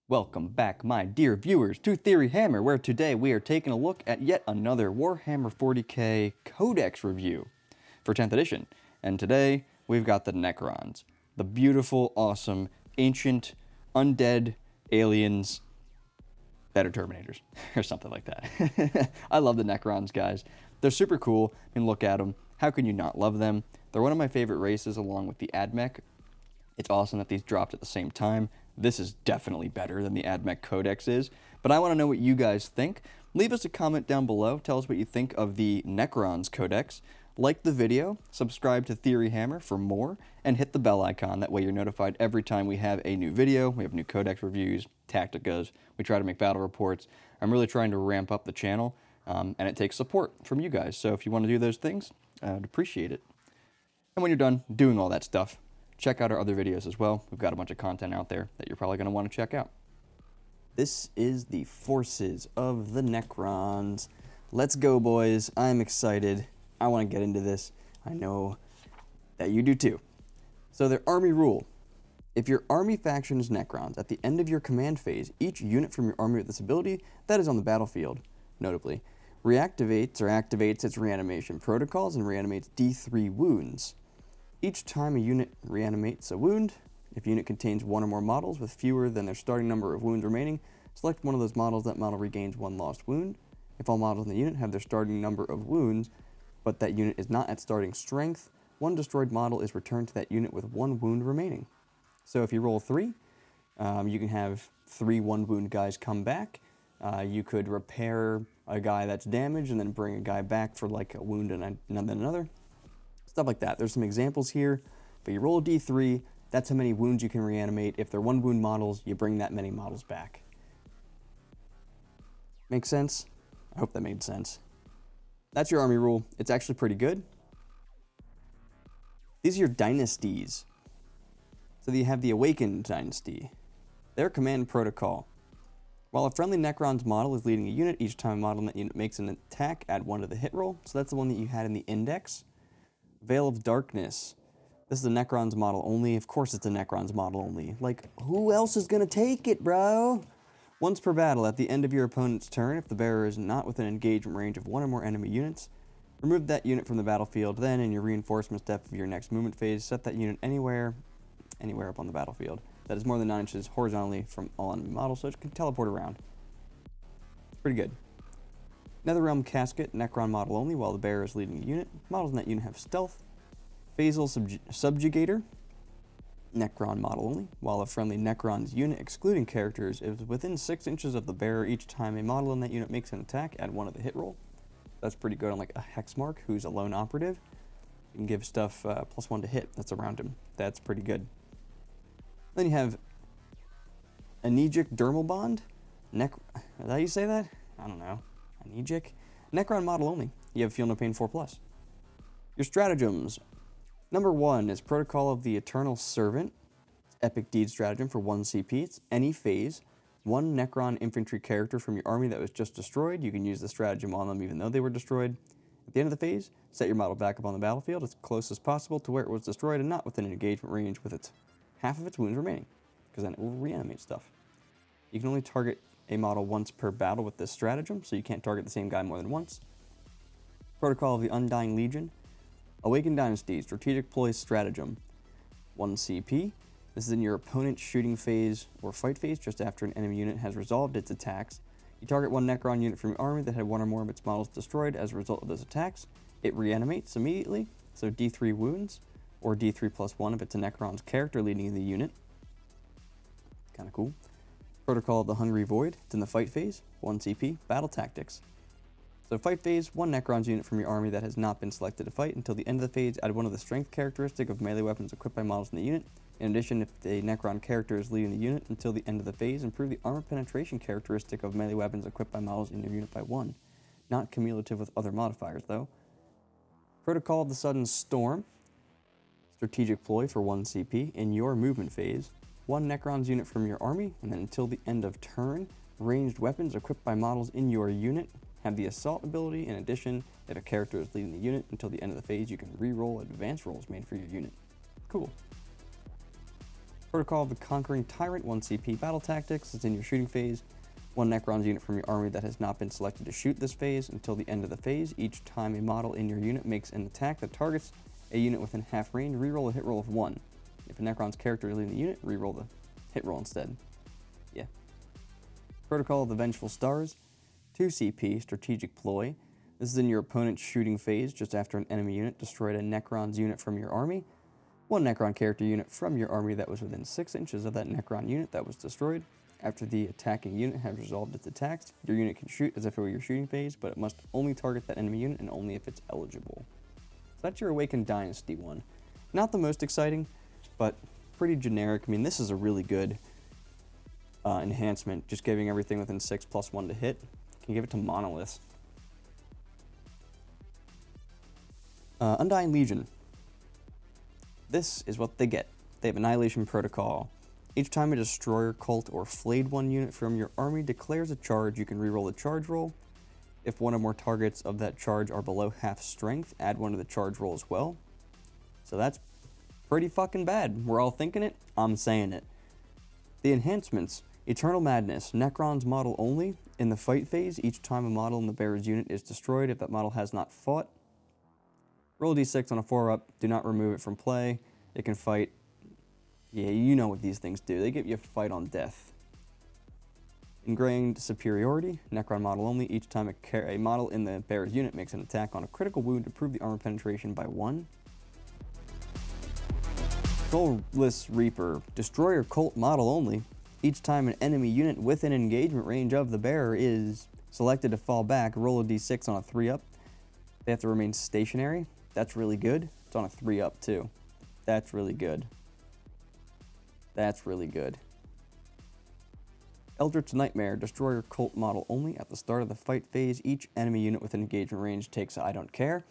Welcome back, my dear viewers, to Theory Hammer, where today we are taking a look at yet another Warhammer 40k Codex review for 10th edition. And today, we've got the Necrons. The beautiful, awesome, ancient, undead aliens that are Terminators, or something like that. I love the Necrons, guys. They're super cool, and look at them. How can you not love them? They're one of my favorite races, along with the Admech. It's awesome that these dropped at the same time. This is definitely better than the Admech Codex is, but I want to know what you guys think. Leave us a comment down below. Tell us what you think of the Necrons Codex. Like the video, subscribe to Theory Hammer for more, and hit the bell icon. That way you're notified every time we have a new video. We have new Codex reviews, Tacticas. We try to make battle reports. I'm really trying to ramp up the channel, and it takes support from you guys. So if you want to do those things, I'd appreciate it. And when you're done doing all that stuff, check out our other videos as well. We've got a bunch of content out there that you're probably going to want to check out. This is the forces of the Necrons. Let's go, boys. I'm excited. I want to get into this. I know that you do too. So their army rule. If your army faction is Necrons, at the end of your command phase, each unit from your army with this ability that is on the battlefield, notably, reactivates or activates its reanimation protocols and reanimates D3 wounds. Each time a unit reanimates a wound, if a unit contains one or more models with fewer than their starting number of wounds remaining, select one of those models. That model regains one lost wound. If all models in the unit have their starting number of wounds, but that unit is not at starting strength, one destroyed model is returned to that unit with one wound remaining. So if you roll 3, you can have 3 1-wound guys come back. You could repair a guy that's damaged and then bring a guy back for like a wound and then another. Stuff like that. There's some examples here. But you roll a D3, that's how many wounds you can reanimate. If they're 1-wound models, you bring that many models back. Make sense? I hope that made sense. That's your army rule. It's actually pretty good. These are your dynasties. So you have the Awakened Dynasty. Their command protocol. While a friendly Necrons model is leading a unit, each time a model in that unit makes an attack, add 1 to the hit roll. So that's the one that you had in the index. Veil of Darkness. This is a Necrons model only. Of course it's a Necrons model only. Like, who else is going to take it, bro? Once per battle, at the end of your opponent's turn, if the bearer is not within engagement range of 1 or more enemy units, remove that unit from the battlefield. Then, in your reinforcement step of your next movement phase, set that unit anywhere up on the battlefield. That is more than 9 inches horizontally from all enemy models, so it can teleport around. It's pretty good. Netherrealm Casket, Necron model only, while the bearer is leading a unit. Models in that unit have stealth. Phasal Subjugator, Necron model only, while a friendly Necron's unit, excluding characters, is within 6 inches of the bearer each time a model in that unit makes an attack, add 1 to the hit roll. That's pretty good on like a Hexmark, who's a lone operative. You can give stuff +1 to hit that's around him. That's pretty good. Then you have Anegic Dermal Bond. Is that how you say that? I don't know. Anegic. Necron model only. You have Feel No Pain 4+. Your stratagems. Number 1 is Protocol of the Eternal Servant. Epic Deed stratagem for 1 CP. It's any phase. 1 Necron infantry character from your army that was just destroyed. You can use the stratagem on them even though they were destroyed. At the end of the phase, set your model back up on the battlefield as close as possible to where it was destroyed and not within an engagement range with half of its wounds remaining, because then it will reanimate stuff. You can only target a model once per battle with this stratagem, so you can't target the same guy more than once. Protocol of the Undying Legion. Awakened Dynasty, Strategic Ploy Stratagem. 1 CP. This is in your opponent's shooting phase or fight phase just after an enemy unit has resolved its attacks. You target 1 Necron unit from your army that had 1 or more of its models destroyed as a result of those attacks. It reanimates immediately, so D3 wounds, or D3+1 if it's a Necron's character leading the unit. Kind of cool. Protocol of the Hungry Void. It's in the fight phase. 1 CP. Battle Tactics. So fight phase, 1 Necron's unit from your army that has not been selected to fight. Until the end of the phase, add 1 of the strength characteristic of melee weapons equipped by models in the unit. In addition, if the Necron character is leading the unit until the end of the phase, improve the armor penetration characteristic of melee weapons equipped by models in your unit by 1. Not cumulative with other modifiers, though. Protocol of the Sudden Storm. Strategic Ploy for 1 CP. In your movement phase, 1 Necron's unit from your army, and then until the end of turn, ranged weapons equipped by models in your unit have the Assault ability. In addition, if a character is leading the unit until the end of the phase, you can re-roll advanced rolls made for your unit. Cool. Protocol of the Conquering Tyrant, 1 CP. Battle Tactics, it's in your shooting phase. 1 Necrons unit from your army that has not been selected to shoot this phase until the end of the phase. Each time a model in your unit makes an attack that targets a unit within half range, reroll a hit roll of 1. If a Necron's character is leading the unit, reroll the hit roll instead. Yeah. Protocol of the Vengeful Stars, 2 CP. Strategic Ploy. This is in your opponent's shooting phase. Just after an enemy unit destroyed a Necron's unit from your army, 1 Necron character unit from your army that was within 6 inches of that Necron unit that was destroyed. After the attacking unit has resolved its attacks, your unit can shoot as if it were your shooting phase, but it must only target that enemy unit and only if it's eligible. So that's your Awakened Dynasty one. Not the most exciting, but pretty generic. I mean, this is a really good enhancement, just giving everything within 6 plus 1 to hit. You can give it to monoliths. Undying Legion. This is what they get. They have Annihilation Protocol. Each time a Destroyer, Cult, or Flayed One unit from your army declares a charge, you can reroll the charge roll. If one or more targets of that charge are below half strength, add 1 to the charge roll as well. So that's pretty fucking bad. We're all thinking it, I'm saying it. The enhancements. Eternal Madness. Necrons model only. In the fight phase, each time a model in the bearer's unit is destroyed, if that model has not fought, roll a d6 on a 4-up. Do not remove it from play. It can fight. Yeah, you know what these things do. They give you a fight on death. Ingrained Superiority. Necron model only. Each time a model in the bearer's unit makes an attack on a critical wound, improve the armor penetration by 1. Soulless Reaper. Destroyer Cult model only. Each time an enemy unit within engagement range of the bearer is selected to fall back, roll a d6 on a 3-up. They have to remain stationary. That's really good. It's on a 3-up too. That's really good. That's really good. Eldritch Nightmare. Destroyer Cult model only. At the start of the fight phase, each enemy unit within engagement range takes a I don't care.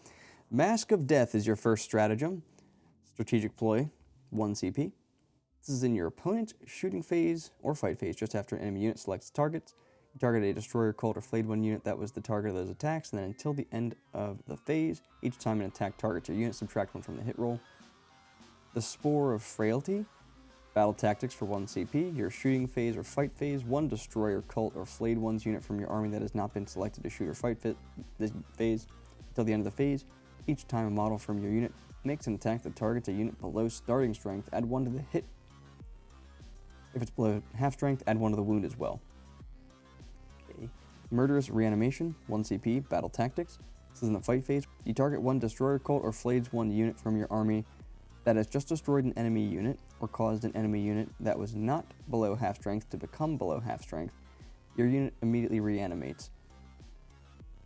Mask of Death is your first stratagem. Strategic Ploy, 1 CP. This is in your opponent's shooting phase or fight phase, just after an enemy unit selects targets. You target a Destroyer, Cult, or Flayed One unit that was the target of those attacks, and then until the end of the phase, each time an attack targets your unit, subtract 1 from the hit roll. The Spore of Frailty. Battle Tactics for 1 CP. Your shooting phase or fight phase, 1 Destroyer, Cult, or Flayed One's unit from your army that has not been selected to shoot or fight this phase until the end of the phase. Each time a model from your unit makes an attack that targets a unit below starting strength, add 1 to the hit. If it's below half strength, add 1 to the wound as well. Okay. Murderous Reanimation, 1 CP. Battle Tactics. This is in the fight phase. You target 1 Destroyer, Cult, or Flayed One unit from your army that has just destroyed an enemy unit or caused an enemy unit that was not below half strength to become below half strength. Your unit immediately reanimates.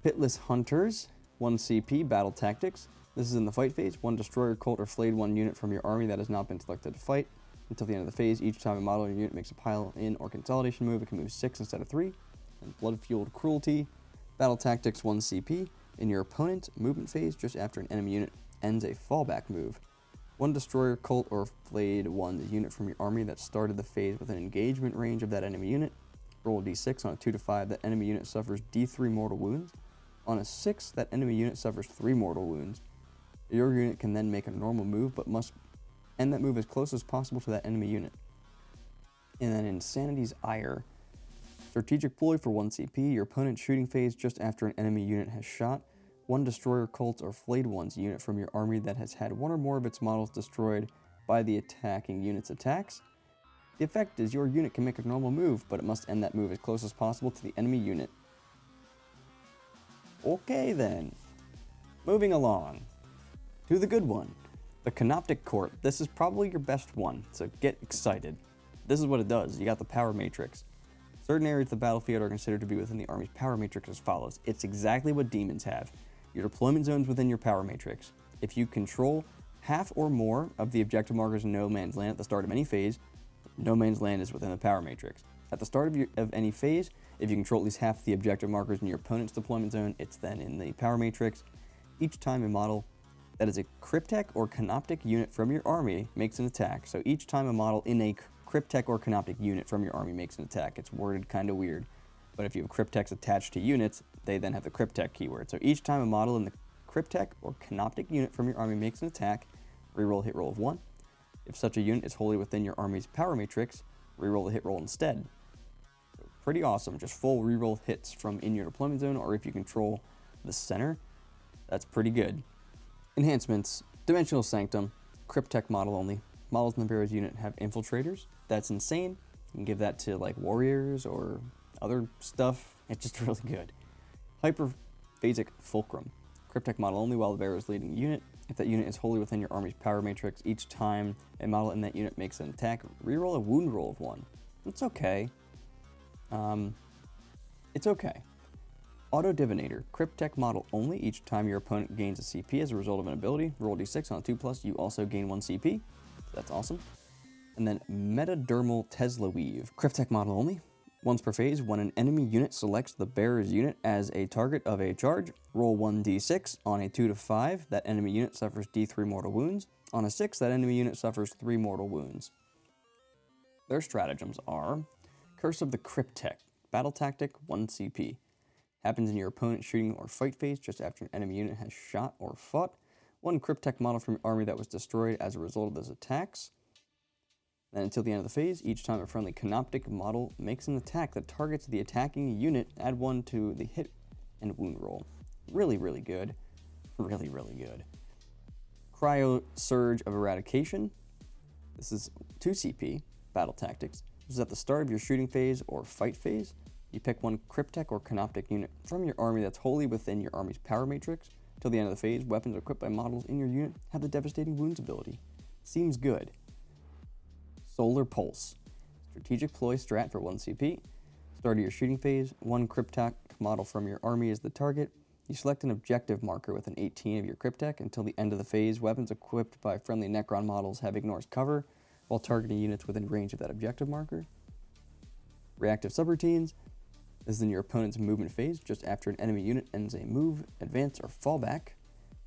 Pitless Hunters, 1 CP. Battle Tactics. This is in the fight phase. 1 Destroyer, Cult, or Flayed One unit from your army that has not been selected to fight until the end of the phase. Each time a model in your unit makes a pile-in or consolidation move, it can move 6 instead of 3. And Blood-Fueled Cruelty. Battle Tactics, 1 CP. In your opponent's movement phase, just after an enemy unit ends a fallback move, 1 Destroyer, Cult, or Flayed One unit from your army that started the phase with an engagement range of that enemy unit, roll a d6. On a 2 to 5, that enemy unit suffers d3 mortal wounds. On a 6, that enemy unit suffers 3 mortal wounds. Your unit can then make a normal move, but must end that move as close as possible to that enemy unit. And then Insanity's Ire. Strategic Ploy for 1 CP. Your opponent's shooting phase just after an enemy unit has shot. 1 Destroyer, Cult, or Flayed One's unit from your army that has had 1 or more of its models destroyed by the attacking unit's attacks. The effect is your unit can make a normal move, but it must end that move as close as possible to the enemy unit. Okay then. Moving along to the good one. The Canoptic Court. This is probably your best one, so get excited. This is what it does. You got the power matrix. Certain areas of the battlefield are considered to be within the army's power matrix as follows. It's exactly what demons have. Your deployment zones within your power matrix. If you control half or more of the objective markers in No Man's Land at the start of any phase, No Man's Land is within the power matrix. At the start of any phase, if you control at least half the objective markers in your opponent's deployment zone, it's then in the power matrix. Each time a model that is a Cryptek or Canoptic unit from your army makes an attack. So each time a model in a Cryptek or Canoptic unit from your army makes an attack. It's worded kind of weird. But if you have Crypteks attached to units, they then have the Cryptek keyword. So each time a model in the Cryptek or Canoptic unit from your army makes an attack, reroll a hit roll of 1. If such a unit is wholly within your army's power matrix, reroll the hit roll instead. So pretty awesome, just full reroll hits from in your deployment zone, or if you control the center, that's pretty good. Enhancements, Dimensional Sanctum, Cryptech model only. Models in the Bearer's unit have infiltrators. That's insane. You can give that to like warriors or other stuff. It's just really good. Hyperphasic Fulcrum. Cryptech model only while the bearer is leading a unit. If that unit is wholly within your army's power matrix, each time a model in that unit makes an attack, reroll a wound roll of 1. It's okay. It's okay. Auto Divinator. Cryptech model only. Each time your opponent gains a CP as a result of an ability, roll d6 on a 2+, you also gain 1 CP. That's awesome. And then Metadermal Tesla Weave. Cryptech model only. Once per phase, when an enemy unit selects the bearer's unit as a target of a charge, roll 1d6. On a 2 to 5, that enemy unit suffers d3 mortal wounds. On a 6, that enemy unit suffers 3 mortal wounds. Their stratagems are Curse of the Cryptech. Battle tactic, 1 CP. Happens in your opponent's shooting or fight phase just after an enemy unit has shot or fought. 1 Cryptech model from your army that was destroyed as a result of those attacks. Then until the end of the phase, each time a friendly Canoptic model makes an attack that targets the attacking unit, add 1 to the hit and wound roll. Really, really good. Really, really good. Cryo Surge of Eradication. This is 2 CP, Battle Tactics. This is at the start of your shooting phase or fight phase. You pick 1 Cryptech or Canoptic unit from your army that's wholly within your army's power matrix. Till the end of the phase, weapons equipped by models in your unit have the Devastating Wounds ability. Seems good. Solar Pulse. Strategic Ploy strat for 1 CP. Start of your shooting phase, 1 Cryptech model from your army is the target. You select an objective marker with an 18 of your Cryptech. Until the end of the phase, weapons equipped by friendly Necron models have ignores cover while targeting units within range of that objective marker. Reactive Subroutines. This is in your opponent's movement phase, just after an enemy unit ends a move, advance, or fallback.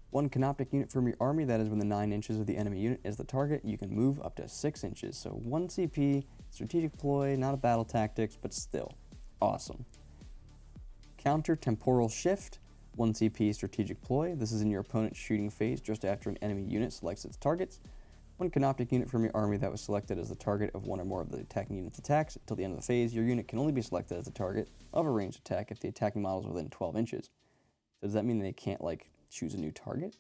1 Canoptic unit from your army, that is when the 9 inches of the enemy unit is the target, you can move up to 6 inches. So 1 CP, strategic ploy, not a battle tactics, but still awesome. Counter Temporal Shift, 1 CP, strategic ploy. This is in your opponent's shooting phase, just after an enemy unit selects its targets. 1 Canoptic unit from your army that was selected as the target of 1 or more of the attacking unit's attacks. Until the end of the phase, your unit can only be selected as the target of a ranged attack if the attacking model is within 12 inches. So does that mean they can't, like, choose a new target?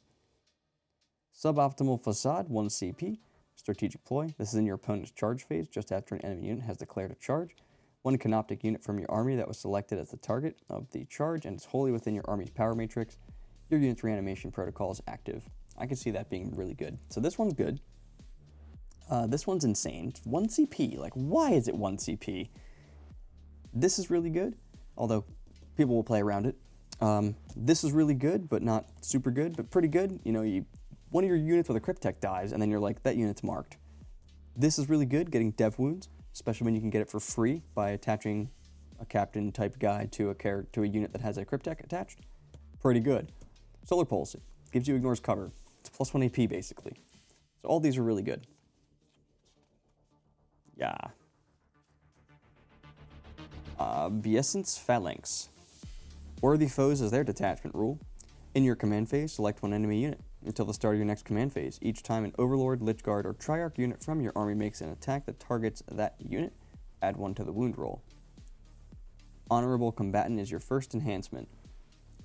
Suboptimal Facade, 1 CP, strategic ploy. This is in your opponent's charge phase, just after an enemy unit has declared a charge. 1 Canoptic unit from your army that was selected as the target of the charge and is wholly within your army's power matrix. Your unit's reanimation protocol is active. I can see that being really good. So this one's good. This one's insane. It's 1 CP. Like, why is it 1 CP? This is really good, although people will play around it. This is really good, but not super good, but pretty good. You know, one of your units with a Cryptech dies, and then you're like, that unit's marked. This is really good, getting dev wounds, especially when you can get it for free by attaching a captain type guy to a unit that has a Cryptech attached. Pretty good. Solar Pulse, it gives you ignores cover. It's +1 AP basically. So all these are really good. Yeah. Biessence Phalanx. Worthy foes is their detachment rule. In your command phase, select 1 enemy unit until the start of your next command phase. Each time an Overlord, Lich Guard, or Triarch unit from your army makes an attack that targets that unit, add 1 to the wound roll. Honorable Combatant is your first enhancement.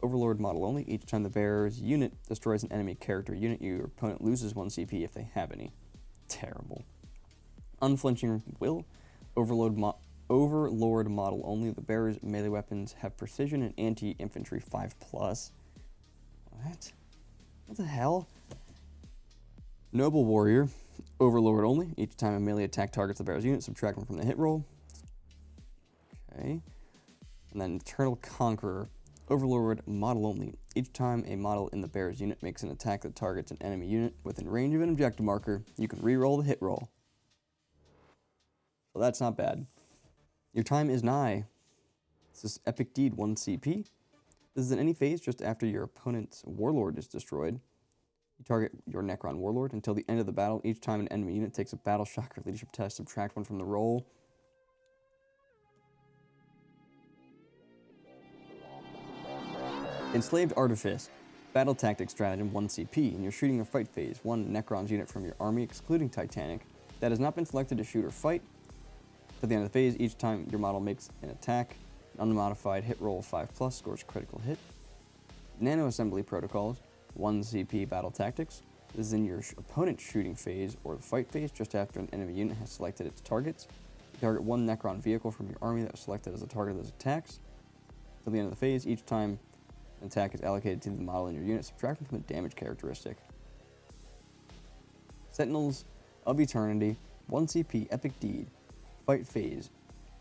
Overlord model only. Each time the bearer's unit destroys an enemy character unit, your opponent loses 1 CP if they have any. Terrible. Unflinching Will. Overlord model only. The bearer's melee weapons have precision and anti-infantry 5+. What? What the hell? Noble Warrior. Overlord only. Each time a melee attack targets the bearer's unit, subtract 1 from the hit roll. Okay. And then Eternal Conqueror. Overlord model only. Each time a model in the bearer's unit makes an attack that targets an enemy unit within range of an objective marker, you can re-roll the hit roll. So that's not bad. Your time is nigh. This is Epic Deed 1 CP. This is in any phase just after your opponent's Warlord is destroyed. You target your Necron Warlord until the end of the battle. Each time an enemy unit takes a battle shock or leadership test, subtract 1 from the roll. Enslaved Artifice. Battle Tactic Stratagem 1 CP. In your shooting or fight phase, 1 Necrons unit from your army, excluding Titanic, that has not been selected to shoot or fight. At the end of the phase, each time your model makes an attack, an unmodified hit roll of 5+, scores critical hit. Nano Assembly Protocols, 1 CP Battle Tactics. This is in your opponent's shooting phase or the fight phase, just after an enemy unit has selected its targets. You target 1 Necron vehicle from your army that was selected as a target of those attacks. Till the end of the phase, each time an attack is allocated to the model in your unit, subtracting from the damage characteristic. Sentinels of Eternity, 1 CP Epic Deed, fight phase,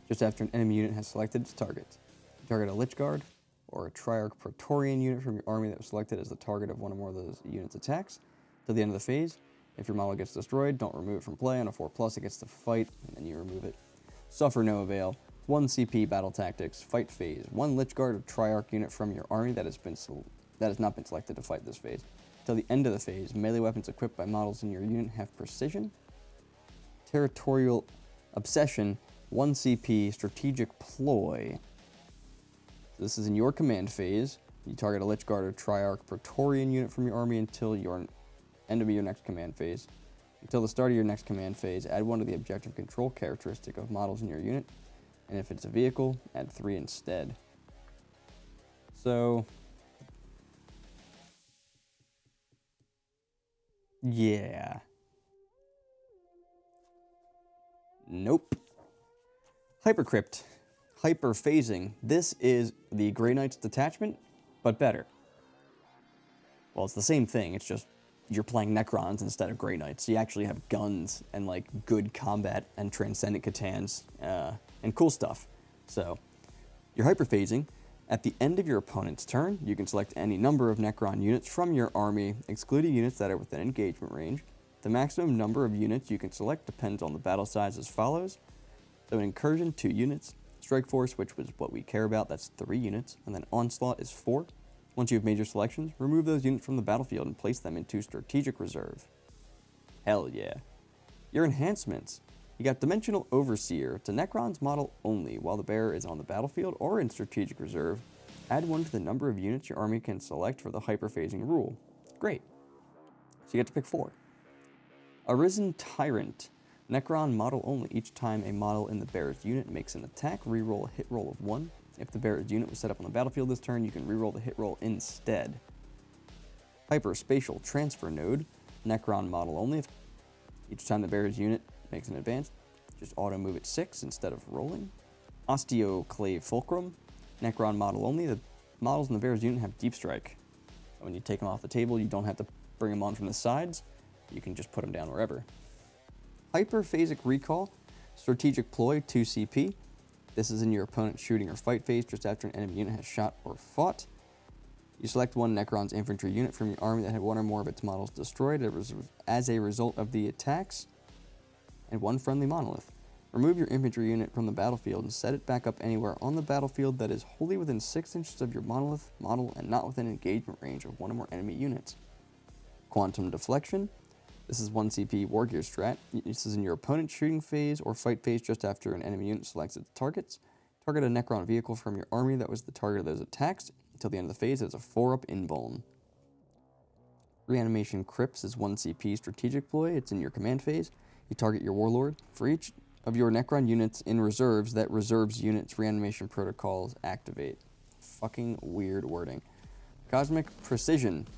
just after an enemy unit has selected its target. You target a Lich Guard or a Triarch Praetorian unit from your army that was selected as the target of one or more of those units' attacks. Till the end of the phase, if your model gets destroyed, don't remove it from play. On a 4+, it gets to fight, and then you remove it. Suffer no avail. 1 CP Battle Tactics, fight phase. 1 Lich Guard or Triarch unit from your army that has not been selected to fight this phase. Till the end of the phase, melee weapons equipped by models in your unit have precision. Territorial Obsession, 1 CP Strategic Ploy. This is in your command phase. You target a Lich Guard or Triarch Praetorian unit from your army until your end of your next command phase. Until the start of your next command phase, add 1 to the objective control characteristic of models in your unit. And if it's a vehicle, add 3 instead. So, yeah. Nope. Hypercrypt. Hyperphasing. This is the Grey Knight's detachment, but better. Well, it's the same thing, it's just you're playing Necrons instead of Grey Knights. So you actually have guns and like good combat and transcendent Catans and cool stuff. So you're hyperphasing. At the end of your opponent's turn, you can select any number of Necron units from your army, excluding units that are within engagement range. The maximum number of units you can select depends on the battle size as follows. So an incursion, 2 units. Strike Force, which was what we care about, that's 3 units. And then Onslaught is 4. Once you have made your selections, remove those units from the battlefield and place them into Strategic Reserve. Hell yeah. Your enhancements. You got Dimensional Overseer. It's a Necron's model only while the bearer is on the battlefield or in Strategic Reserve. Add 1 to the number of units your army can select for the hyperphasing rule. Great. So you get to pick 4. Arisen Tyrant. Necron model only. Each time a model in the bearer's unit makes an attack, reroll a hit roll of 1. If the bearer's unit was set up on the battlefield this turn, you can reroll the hit roll instead. Hyperspatial Transfer Node. Necron model only. Each time the bearer's unit makes an advance, just auto move it 6 instead of rolling. Osteoclave Fulcrum. Necron model only. The models in the bearer's unit have Deep Strike. So when you take them off the table, you don't have to bring them on from the sides. You can just put them down wherever. Hyperphasic Recall, Strategic Ploy, 2 CP. This is in your opponent's shooting or fight phase just after an enemy unit has shot or fought. You select 1 Necron's infantry unit from your army that had 1 or more of its models destroyed as a result of the attacks, and 1 friendly monolith. Remove your infantry unit from the battlefield and set it back up anywhere on the battlefield that is wholly within 6 inches of your monolith model and not within engagement range of 1 or more enemy units. Quantum Deflection. This is 1 CP Wargear strat. This is in your opponent's shooting phase or fight phase just after an enemy unit selects its targets. Target a Necron vehicle from your army that was the target of those attacks. Until the end of the phase, it's a 4-up invuln. Reanimation Crypts is 1 CP Strategic Ploy. It's in your command phase. You target your Warlord. For each of your Necron units in reserves, that reserves units reanimation protocols activate. Fucking weird wording. Cosmic Precision,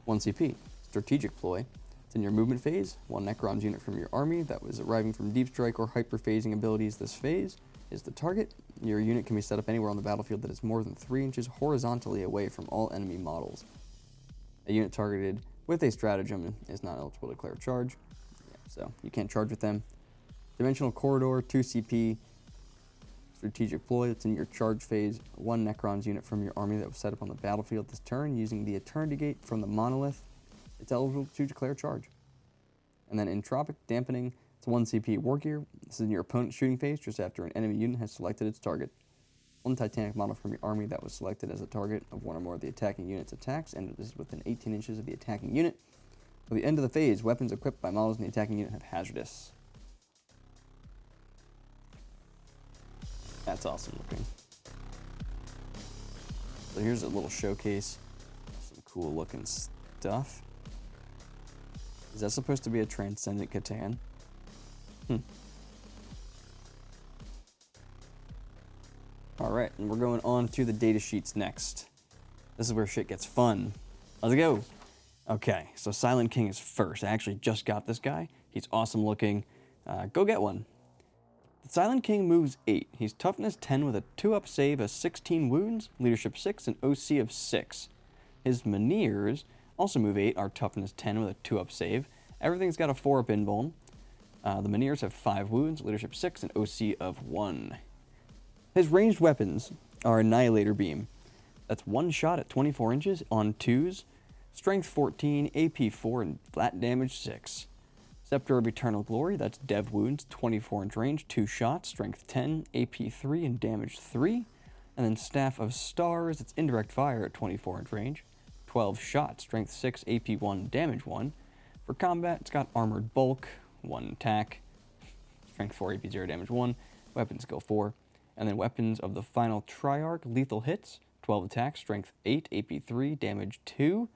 1 CP Strategic Ploy. In your movement phase, 1 Necron's unit from your army that was arriving from Deep Strike or hyperphasing abilities this phase is the target. Your unit can be set up anywhere on the battlefield that is more than 3 inches horizontally away from all enemy models. A unit targeted with a stratagem is not eligible to declare charge, so you can't charge with them. Dimensional Corridor, 2 CP Strategic Ploy. It's in your charge phase. 1 Necron's unit from your army that was set up on the battlefield this turn using the Eternity Gate from the monolith. It's eligible to declare charge. And then Entropic Dampening, it's 1 CP Wargear. This is in your opponent's shooting phase just after an enemy unit has selected its target. 1 Titanic model from your army that was selected as a target of 1 or more of the attacking unit's attacks, and it is within 18 inches of the attacking unit. At the end of the phase, weapons equipped by models in the attacking unit have hazardous. That's awesome looking. So here's a little showcase of some cool looking stuff. Is that supposed to be a Transcendent Catan? Alright, and we're going on to the data sheets next. This is where shit gets fun. Let's go! Okay, so Silent King is first. I actually just got this guy. He's awesome looking. Go get one. The Silent King moves 8. He's toughness 10 with a 2-up save of 16 wounds, leadership 6, and OC of 6. His Miniers also move 8, are toughness 10 with a 2-up save. Everything's got a 4-up invuln. The Miniers have 5 wounds, leadership 6, and OC of 1. His ranged weapons are Annihilator Beam. That's 1 shot at 24 inches on 2s, strength 14, AP 4, and flat damage 6. Scepter of Eternal Glory, that's Dev Wounds, 24 inch range, 2 shots, strength 10, AP 3, and damage 3. And then Staff of Stars, it's indirect fire at 24 inch range, 12 shots, strength 6, AP 1, damage 1. For combat, it's got Armored Bulk, 1 attack, strength 4, AP 0, damage 1, weapon skill 4. And then Weapons of the Final Triarch, lethal hits, 12 attack, strength 8, AP 3, damage 2.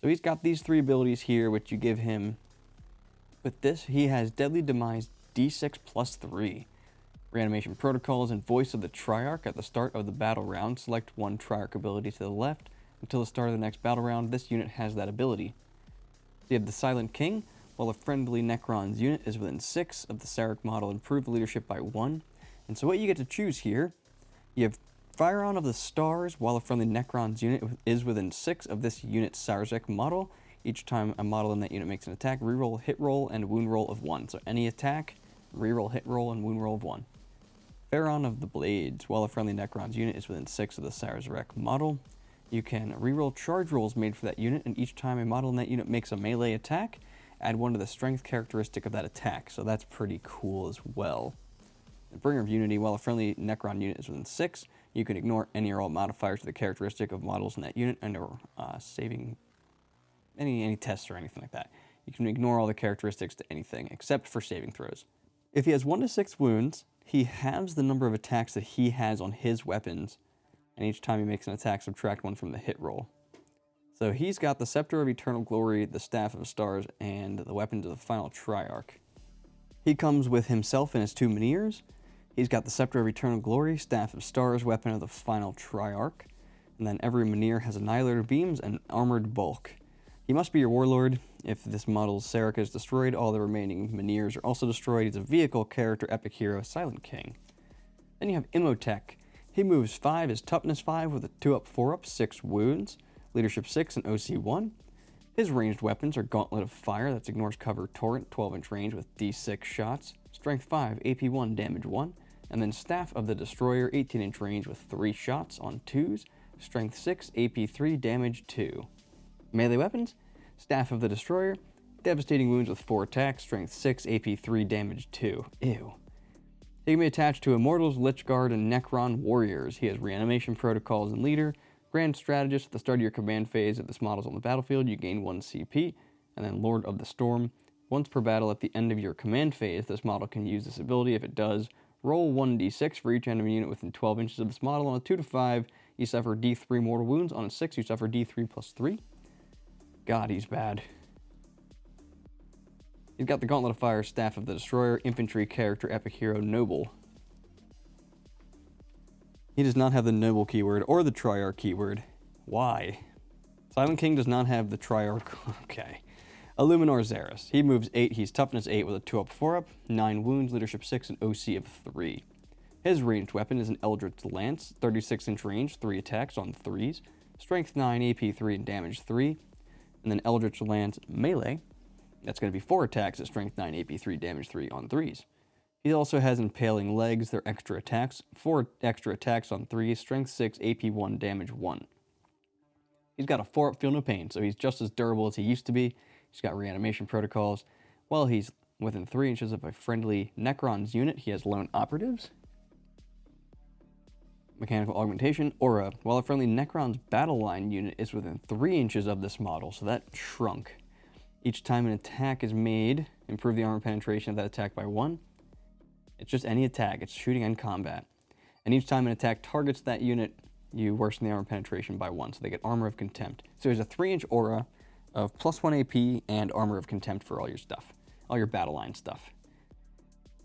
So he's got these 3 abilities here, which you give him. With this, he has Deadly Demise D6 plus 3. Reanimation Protocols and Voice of the Triarch. At the start of the battle round, select 1 Triarch ability to the left. Until the start of the next battle round, this unit has that ability. So you have the Silent King. While a friendly Necrons unit is within 6 of the Sarek model, improve the leadership by 1. And so what you get to choose here, you have Fire On of the Stars. While a friendly Necrons unit is within 6 of this unit's Sarek model, each time a model in that unit makes an attack, reroll, hit roll, and wound roll of 1. So any attack, reroll, hit roll, and wound roll of 1. Pharaon of the Blades. While a friendly Necrons unit is within 6 of the Sarek model, you can reroll charge rolls made for that unit, and each time a model in that unit makes a melee attack, add 1 to the strength characteristic of that attack. So that's pretty cool as well. The Bringer of Unity. While a friendly Necron unit is within 6, you can ignore any or all modifiers to the characteristic of models in that unit and or saving any tests or anything like that. You can ignore all the characteristics to anything except for saving throws. If he has 1 to 6 wounds, he halves the number of attacks that he has on his weapons, and each time he makes an attack, subtract 1 from the hit roll. So he's got the Scepter of Eternal Glory, the Staff of Stars, and the Weapons of the Final Triarch. He comes with himself and his 2 Miniers. He's got the Scepter of Eternal Glory, Staff of Stars, Weapon of the Final Triarch, and then every Minier has Annihilator Beams and Armored Bulk. He must be your Warlord. If this model's Sarek is destroyed, all the remaining Miniers are also destroyed. He's a vehicle character, epic hero, Silent King. Then you have Imhotep. He moves 5, his toughness 5 with a 2-up, 4-up, 6 wounds, leadership 6, and OC 1. His ranged weapons are Gauntlet of Fire, that's ignores cover torrent, 12-inch range with D6 shots, strength 5, AP 1, damage 1, and then Staff of the Destroyer, 18-inch range with 3 shots on 2s, strength 6, AP 3, damage 2. Melee weapons, Staff of the Destroyer, devastating wounds with 4 attacks, strength 6, AP 3, damage 2. Ew. He can be attached to Immortals, Lichguard, and Necron Warriors. He has Reanimation Protocols and Leader, Grand Strategist. At the start of your command phase, if this model's on the battlefield, you gain 1 CP, and then Lord of the Storm. Once per battle at the end of your command phase, this model can use this ability. If it does, roll 1d6 for each enemy unit within 12 inches of this model. On a 2 to 5, you suffer D3 mortal wounds. On a 6, you suffer D3 plus 3. God, he's bad. He's got the Gauntlet of Fire, Staff of the Destroyer, Infantry character, epic hero, Noble. He does not have the Noble keyword or the Triarch keyword. Why? Silent King does not have the Triarch. Okay. Illuminor Xeris. He moves 8. He's toughness 8 with a 2-up, 4-up, 9 wounds, leadership 6, and OC of 3. His ranged weapon is an Eldritch Lance, 36-inch range, 3 attacks on 3s, strength 9, AP 3, and damage 3. And then Eldritch Lance melee. That's going to be 4 attacks at strength 9, AP 3, damage 3 on 3s. He also has Impaling Legs, they're extra attacks, 4 extra attacks on 3s, strength 6, AP 1, damage 1. He's got a 4-up Feel No Pain, so he's just as durable as he used to be. He's got Reanimation Protocols. While he's within 3 inches of a friendly Necrons unit, he has Lone Operatives, Mechanical Augmentation, Aura. While a friendly Necrons battle line unit is within 3 inches of this model, so that shrunk. Each time an attack is made, improve the armor penetration of that attack by 1. It's just any attack, it's shooting and combat. And each time an attack targets that unit, you worsen the armor penetration by 1, so they get Armor of Contempt. So there's a 3-inch aura of +1 AP and Armor of Contempt for all your stuff, all your battle line stuff.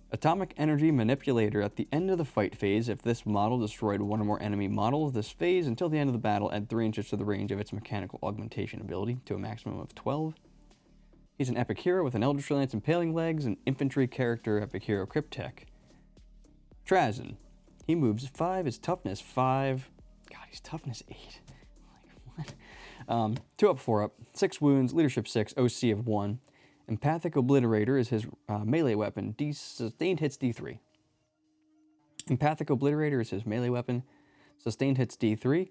Atomic Energy Manipulator. At the end of the fight phase, if this model destroyed one or more enemy models this phase until the end of the battle, add 3 inches to the range of its mechanical augmentation ability to a maximum of 12. He's an epic hero with an Eldritch Lance Impaling Legs, and infantry character epic hero Cryptek. Trazen. He moves 5, his toughness 5. God, he's toughness 8. Like, what? 2 up, 4 up, 6 wounds, leadership 6, OC of 1. Empathic Obliterator is his melee weapon. Sustained hits D3. Empathic Obliterator is his melee weapon. Sustained hits D3.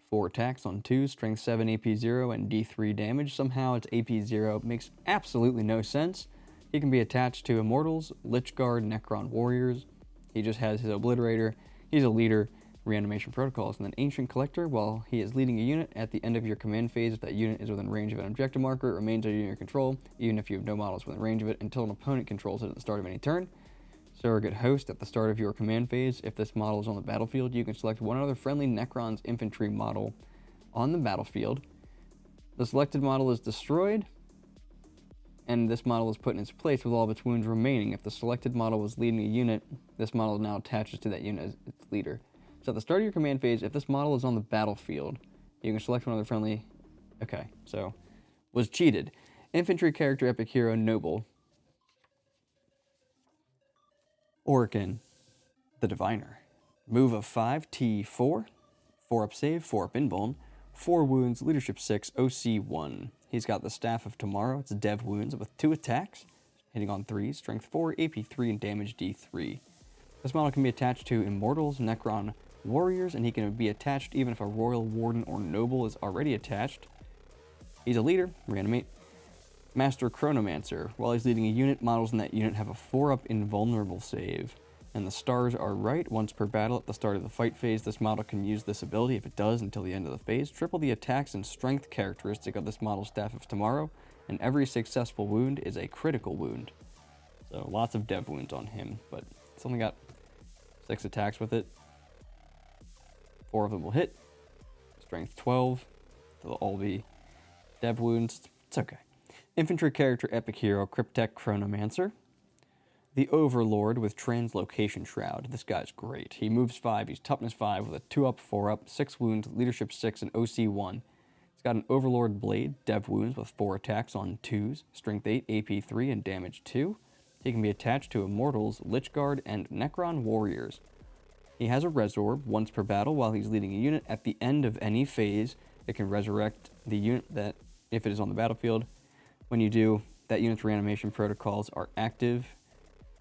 4 attacks on 2, strength 7, AP 0, and D3 damage. Somehow it's AP 0. Makes absolutely no sense. He can be attached to Immortals, Lichguard, Necron Warriors. He just has his Obliterator. He's a leader. Reanimation Protocols, and then Ancient Collector. While he is leading a unit at the end of your command phase, if that unit is within range of an objective marker, it remains under your control, even if you have no models within range of it, until an opponent controls it at the start of any turn. Surrogate Host. At the start of your command phase, if this model is on the battlefield, you can select one other friendly Necron's infantry model on the battlefield. The selected model is destroyed, and this model is put in its place with all of its wounds remaining. If the selected model was leading a unit, this model now attaches to that unit as its leader. So at the start of your command phase, if this model is on the battlefield, you can select one of the friendly... Okay, so... Was cheated. Infantry character epic hero Noble. Orkin. The Diviner. Move of 5, T4. 4 up save, 4 up invuln. 4 wounds, leadership 6, OC 1. He's got the Staff of Tomorrow. It's dev wounds with 2 attacks. Hitting on 3, strength 4, AP 3, and damage D3. This model can be attached to Immortals, Necron Warriors, and he can be attached even if a Royal Warden or Noble is already attached. He's a leader. Reanimate. Master Chronomancer. While he's leading a unit, models in that unit have a 4-up invulnerable save. And the stars are right. Once per battle at the start of the fight phase, this model can use this ability. If it does until the end of the phase, triple the attacks and strength characteristic of this model's Staff of Tomorrow, and every successful wound is a critical wound. So lots of dev wounds on him, but it's only got 6 attacks with it. 4 of them will hit. Strength 12. They'll all be dev wounds. It's okay. Infantry character epic hero Cryptek Chronomancer. The Overlord with Translocation Shroud. This guy's great. He moves 5. He's toughness 5 with a 2 up, 4 up, 6 wounds, leadership 6, and OC 1. He's got an Overlord Blade, dev wounds with 4 attacks on 2s, strength 8, AP 3, and damage 2. He can be attached to Immortals, Lichguard, and Necron Warriors. He has a Resorb once per battle while he's leading a unit. At the end of any phase, it can resurrect the unit that, if it is on the battlefield. When you do, that unit's reanimation protocols are active,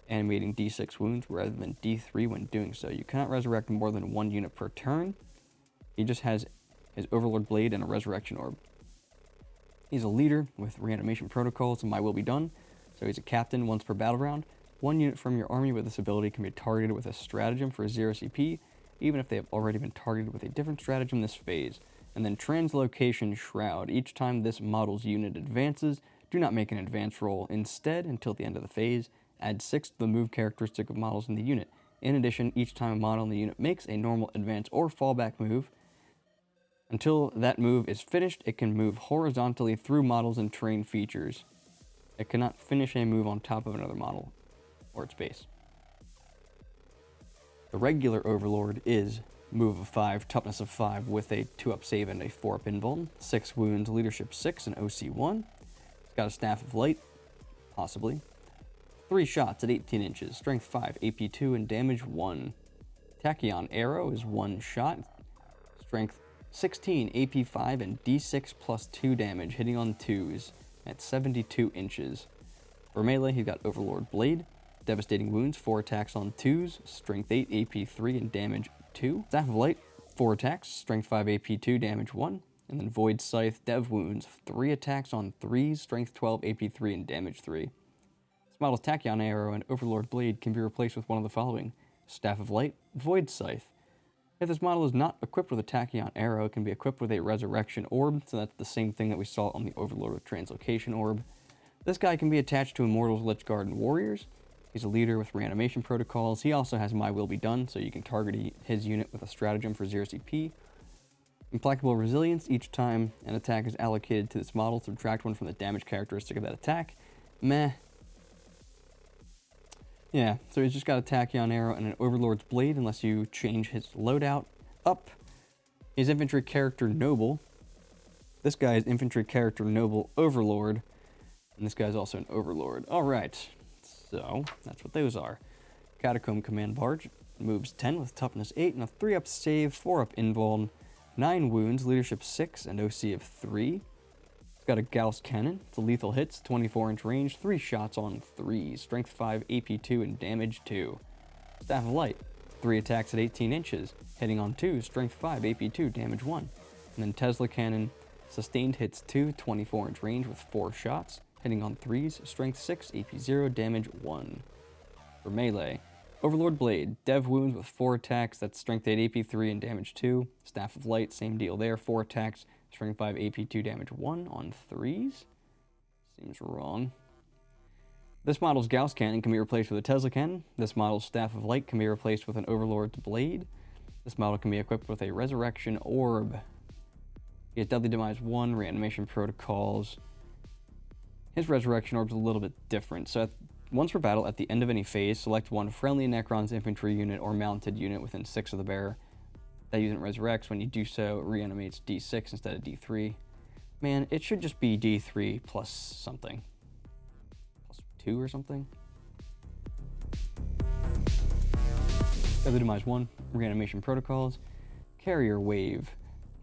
animating D6 wounds rather than D3 when doing so. You cannot resurrect more than 1 unit per turn. He just has his Overlord Blade and a Resurrection Orb. He's a leader with reanimation protocols and My Will Be Done, so he's a captain once per battle round. 1 unit from your army with this ability can be targeted with a stratagem for 0 CP, even if they have already been targeted with a different stratagem this phase. And then Translocation Shroud. Each time this model's unit advances, do not make an advance roll. Instead, until the end of the phase, add 6 to the move characteristic of models in the unit. In addition, each time a model in the unit makes a normal advance or fallback move, until that move is finished, it can move horizontally through models and terrain features. It cannot finish a move on top of another model or its base. The regular Overlord is move of 5, toughness of 5 with a 2-up save and a 4-up invuln, 6 wounds, leadership 6, and OC 1. He's got a Staff of Light, possibly. 3 shots at 18 inches, strength 5, AP 2, and damage 1. Tachyon Arrow is 1 shot, strength 16, AP 5, and D6 plus 2 damage, hitting on 2s at 72 inches. For melee, he's got Overlord Blade, devastating wounds, 4 attacks on 2s, strength 8, AP 3, and damage 2. Staff of Light, 4 attacks, strength 5, AP 2, damage 1. And then Void Scythe, dev wounds, 3 attacks on 3s, strength 12, AP 3, and damage 3. This model's Tachyon Arrow and Overlord Blade can be replaced with one of the following: Staff of Light, Void Scythe. If this model is not equipped with a Tachyon Arrow, it can be equipped with a Resurrection Orb, so that's the same thing that we saw on the Overlord with Translocation Orb. This guy can be attached to Immortals, Lichguard, and Warriors. He's a leader with reanimation protocols. He also has My Will Be Done, so you can target his unit with a stratagem for 0 CP. Implacable Resilience. Each time an attack is allocated to this model, subtract 1 from the damage characteristic of that attack. Meh. Yeah, so he's just got a Tachyon Arrow and an Overlord's Blade unless you change his loadout up. His infantry character Noble. This guy is infantry character Noble Overlord. And this guy's also an Overlord. Alright, so that's what those are. Catacomb Command Barge. Moves 10 with toughness 8 and a 3-up save, 4-up invuln, 9 wounds, leadership 6, and OC of 3. It's got a Gauss Cannon. It's a lethal hits, 24-inch range, 3 shots on 3, strength 5, AP 2, and damage 2. Staff of Light. 3 attacks at 18 inches, hitting on 2, strength 5, AP 2, damage 1. And then Tesla Cannon. Sustained hits 2, 24-inch range with 4 shots, hitting on 3s, strength 6, AP 0, damage 1. For melee. Overlord Blade, dev wounds with 4 attacks, that's strength 8, AP 3, and damage 2. Staff of Light, same deal there, 4 attacks, strength 5, AP 2, damage 1 on 3s. Seems wrong. This model's Gauss Cannon can be replaced with a Tesla Cannon. This model's Staff of Light can be replaced with an Overlord's Blade. This model can be equipped with a Resurrection Orb. He has Deadly Demise 1, Reanimation Protocols. His Resurrection Orb's a little bit different, so once per battle, at the end of any phase, select one friendly Necrons infantry unit or mounted unit within 6 of the bearer. That unit resurrects. When you do so, it reanimates D6 instead of D3. Man, it should just be D3 plus something. Plus 2 or something. Deadly Demise 1, Reanimation Protocols. Carrier Wave.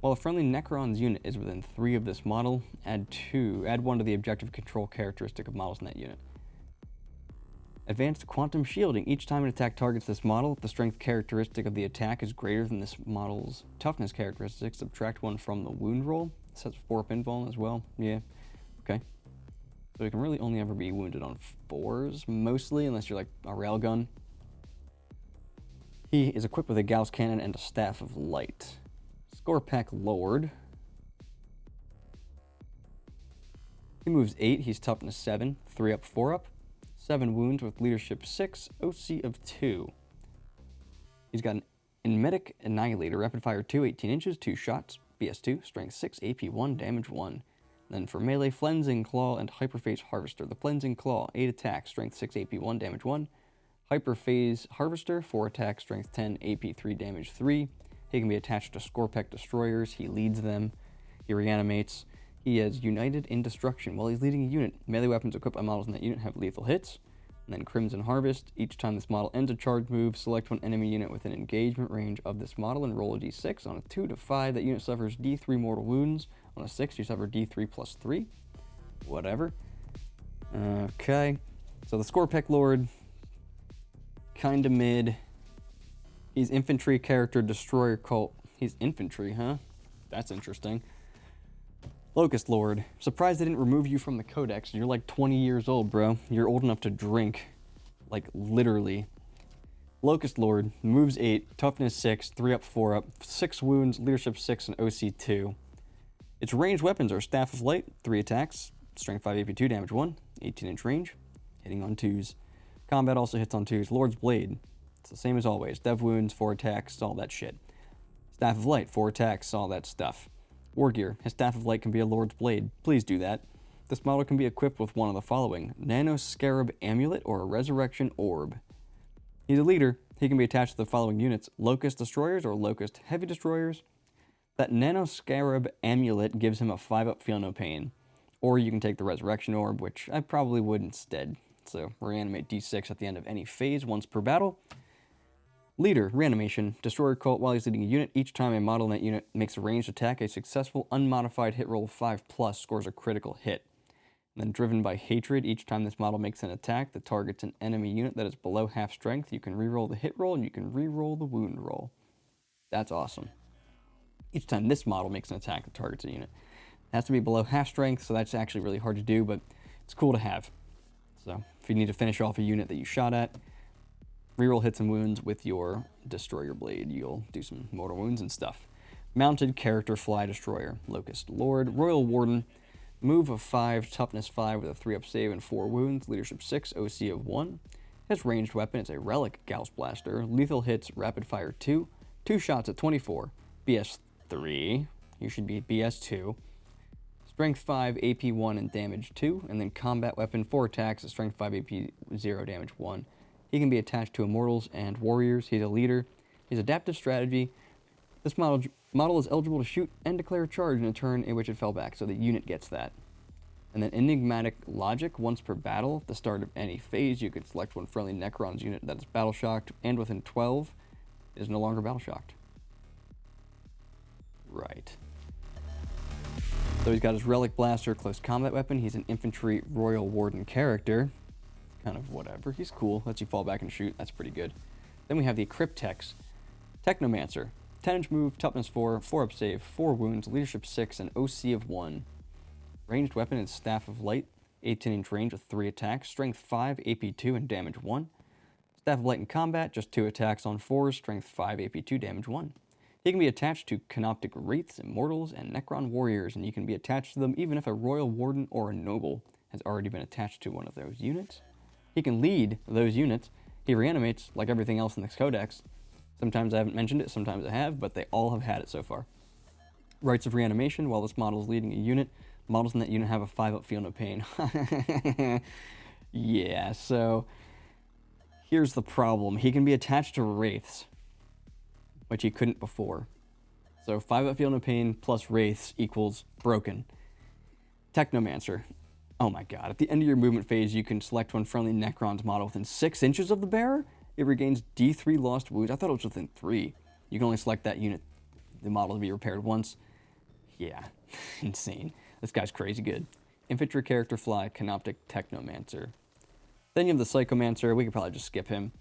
While a friendly Necrons unit is within 3 of this model, add 1 to the objective control characteristic of models in that unit. Advanced Quantum Shielding. Each time an attack targets this model, if the strength characteristic of the attack is greater than this model's toughness characteristic, subtract 1 from the wound roll. This has 4-up invuln as well. Yeah, okay. So it can really only ever be wounded on 4s, mostly, unless you're like a railgun. He is equipped with a Gauss Cannon and a Staff of Light. Scorpack Lord. He moves 8, he's toughness 7, 3-up, 4-up. 7 wounds with leadership 6, OC of 2. He's got an Enmetic Annihilator, rapid fire 2, 18 inches, 2 shots, BS 2, strength 6, AP 1, damage 1. Then for melee, Flensing Claw and Hyperphase Harvester. The Flensing Claw, 8 attacks, strength 6, AP 1, damage 1. Hyperphase Harvester, 4 attacks, strength 10, AP 3, damage 3. He can be attached to Scorpack Destroyers. He leads them. He reanimates. He has United in Destruction. While he's leading a unit, melee weapons equipped by models in that unit have lethal hits. And then Crimson Harvest. Each time this model ends a charge move, select one enemy unit within engagement range of this model and roll a d6. On a 2 to 5, that unit suffers d3 mortal wounds. On a 6, you suffer d3 plus 3. Whatever. Okay. So the Scorpack Lord, kinda mid. He's infantry character, Destroyer Cult. He's infantry, huh? That's interesting. Locust Lord. Surprised they didn't remove you from the Codex. You're like 20 years old, bro. You're old enough to drink. Like, literally. Locust Lord. Moves 8. Toughness 6. 3-up, 4-up. 6 wounds. Leadership 6 and OC 2. Its ranged weapons are Staff of Light. 3 attacks. Strength 5, AP 2, damage 1. 18-inch range. Hitting on 2s. Combat also hits on 2s. Lord's Blade. It's the same as always. Dev wounds, 4 attacks, all that shit. Staff of Light, 4 attacks, all that stuff. War gear. His Staff of Light can be a Lord's Blade. Please do that. This model can be equipped with one of the following: Nano Scarab Amulet or a Resurrection Orb. He's a leader. He can be attached to the following units: Locust Destroyers or Locust Heavy Destroyers. That Nano Scarab Amulet gives him a 5-up Feel No Pain. Or you can take the Resurrection Orb, which I probably would instead. So reanimate D6 at the end of any phase once per battle. Leader, Reanimation. Destroyer Cult while he's leading a unit. Each time a model in that unit makes a ranged attack, a successful unmodified hit roll of 5+ scores a critical hit. And then Driven by Hatred. Each time this model makes an attack that targets an enemy unit that is below half strength, you can reroll the hit roll and you can reroll the wound roll. That's awesome. Each time this model makes an attack that targets a unit. It has to be below half strength, so that's actually really hard to do, but it's cool to have. So if you need to finish off a unit that you shot at, reroll hits and wounds with your Destroyer Blade. You'll do some mortal wounds and stuff. Mounted Character Fly Destroyer. Locust Lord. Royal Warden. Move of 5, toughness 5 with a 3-up save and 4 wounds. Leadership 6, OC of 1. His ranged weapon is a Relic Gauss Blaster. Lethal hits, rapid fire 2. 2 shots at 24. BS 3. you should be BS 2. Strength 5, AP 1, and damage 2. And then combat weapon, 4 attacks, strength 5, AP 0, damage 1. He can be attached to immortals and warriors. He's a leader. He's adaptive strategy. This model is eligible to shoot and declare a charge in a turn in which it fell back, so the unit gets that. And then enigmatic logic, once per battle, at the start of any phase, you can select one friendly Necrons unit that is battle shocked, and within 12 is no longer battle shocked. Right. So he's got his Relic Blaster, close combat weapon. He's an infantry Royal Warden character. Kind of whatever. He's cool. Lets you fall back and shoot. That's pretty good. Then we have the Eclipse, Technomancer. 10-inch move, toughness 4, 4-up save, 4 wounds, leadership 6, and OC of 1. Ranged weapon is Staff of Light, 18-inch range with 3 attacks, strength 5, AP 2, and damage 1. Staff of Light in combat, just 2 attacks on 4s, strength 5, AP 2, damage 1. He can be attached to Canoptic Wraiths, Immortals, and Necron Warriors, and you can be attached to them even if a Royal Warden or a Noble has already been attached to one of those units. He can lead those units. He reanimates like everything else in this codex. Sometimes I haven't mentioned it, sometimes I have, but they all have had it so far. Rites of Reanimation, while this model is leading a unit, models in that unit have a 5-up feel no pain. Yeah, so here's the problem. He can be attached to Wraiths, which he couldn't before. So 5-up feel no pain plus Wraiths equals broken. Technomancer. Oh my god, at the end of your movement phase, you can select one friendly Necrons model within 6 inches of the bearer. It regains D3 lost wounds. I thought it was within 3. You can only select that unit, the model to be repaired once. Yeah, insane. This guy's crazy good. Infantry character fly, Canoptic Technomancer. Then you have the Psychomancer. We could probably just skip him.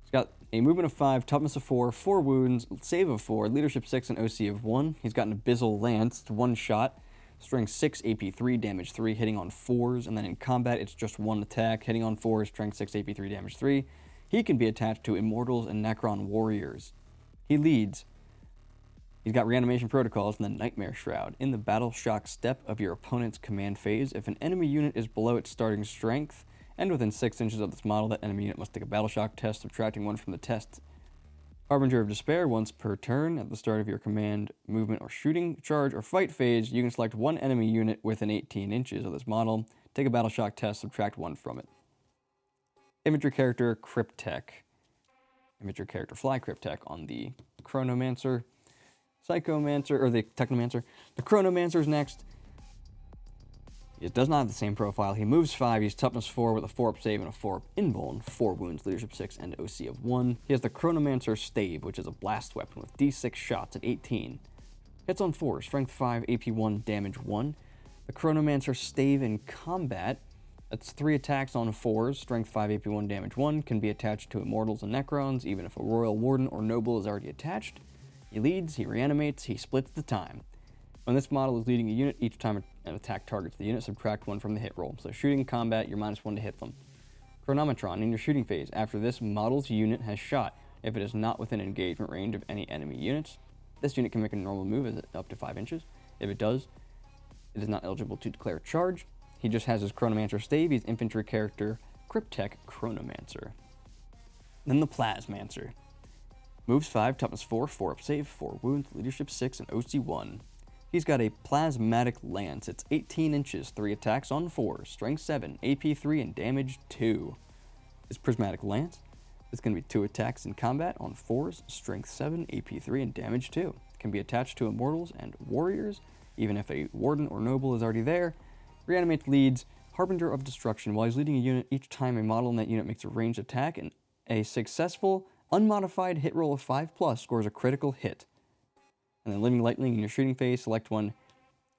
He's got a movement of 5, toughness of 4, 4 wounds, save of 4, leadership 6, and OC of 1. He's got an Abyssal Lance. It's 1 shot. Strength 6, AP 3, damage 3, hitting on 4s. And then in combat, it's just 1 attack, hitting on 4s, strength 6, AP 3, damage 3. He can be attached to Immortals and Necron Warriors. He leads. He's got Reanimation Protocols and the Nightmare Shroud. In the Battle Shock step of your opponent's command phase, if an enemy unit is below its starting strength and within 6 inches of this model, that enemy unit must take a Battle Shock test, subtracting 1 from the test. Harbinger of Despair, once per turn, at the start of your command, movement, or shooting, charge, or fight phase, you can select one enemy unit within 18 inches of this model, take a Battle Shock test, subtract 1 from it. Infantry character Cryptek. Infantry character Fly Cryptek on the Chronomancer. Psychomancer, or the Technomancer. The Chronomancer is next. It does not have the same profile. He moves 5, he's toughness 4 with a 4-up save and a 4-up invuln, 4 wounds, leadership 6, and OC of 1. He has the Chronomancer Stave, which is a blast weapon with D6 shots at 18. Hits on 4, strength 5, AP 1, damage 1. The Chronomancer Stave in combat, that's 3 attacks on 4s, strength 5, AP 1, damage 1, can be attached to Immortals and Necrons, even if a Royal Warden or Noble is already attached. He leads, he reanimates, he splits the time. When this model is leading a unit, each time an attack targets the unit, subtract 1 from the hit roll. So shooting combat, you're -1 to hit them. Chronometron, in your shooting phase, after this model's unit has shot, if it is not within engagement range of any enemy units, this unit can make a normal move up to 5 inches. If it does, it is not eligible to declare a charge. He just has his Chronomancer Stave. He's infantry character Cryptek Chronomancer. Then the Plasmancer. Moves 5, toughness 4, 4-up save, 4 wounds, leadership 6, and OC 1. He's got a Plasmatic Lance. It's 18 inches, 3 attacks on 4, strength 7, AP 3, and damage 2. His Prismatic Lance is going to be 2 attacks in combat on 4s, strength 7, AP 3, and damage 2. Can be attached to Immortals and Warriors, even if a Warden or Noble is already there. Reanimates, leads, Harbinger of Destruction. While he's leading a unit, each time a model in that unit makes a ranged attack, and a successful, unmodified hit roll of 5+ scores a critical hit. And then Living Lightning in your shooting phase, select one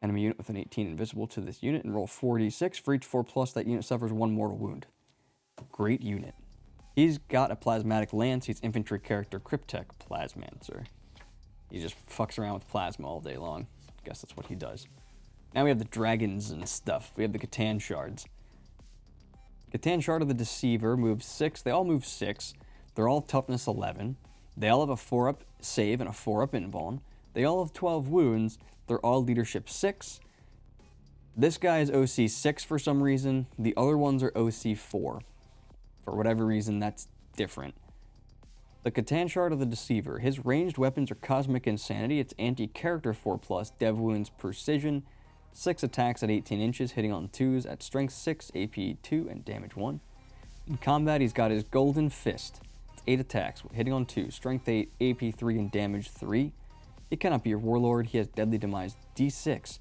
enemy unit with an 18 invisible to this unit and roll 4d6. For each 4+, that unit suffers 1 mortal wound. Great unit. He's got a Plasmatic Lance. He's infantry character Cryptek Plasmancer. He just fucks around with plasma all day long. I guess that's what he does. Now we have the dragons and stuff. We have the Catan Shards. Catan Shard of the Deceiver moves 6. They all move 6. They're all toughness 11. They all have a 4-up save and a 4-up invuln. They all have 12 wounds. They're all leadership 6. This guy is OC 6 for some reason. The other ones are OC 4. For whatever reason, that's different. The Catan Shard of the Deceiver. His ranged weapons are Cosmic Insanity. It's anti-character 4+, Dev Wounds Precision, 6 attacks at 18 inches, hitting on 2s at Strength 6, AP 2, and Damage 1. In combat, he's got his Golden Fist. It's 8 attacks, hitting on 2, Strength 8, AP 3, and Damage 3. He cannot be your Warlord. He has Deadly Demise D6,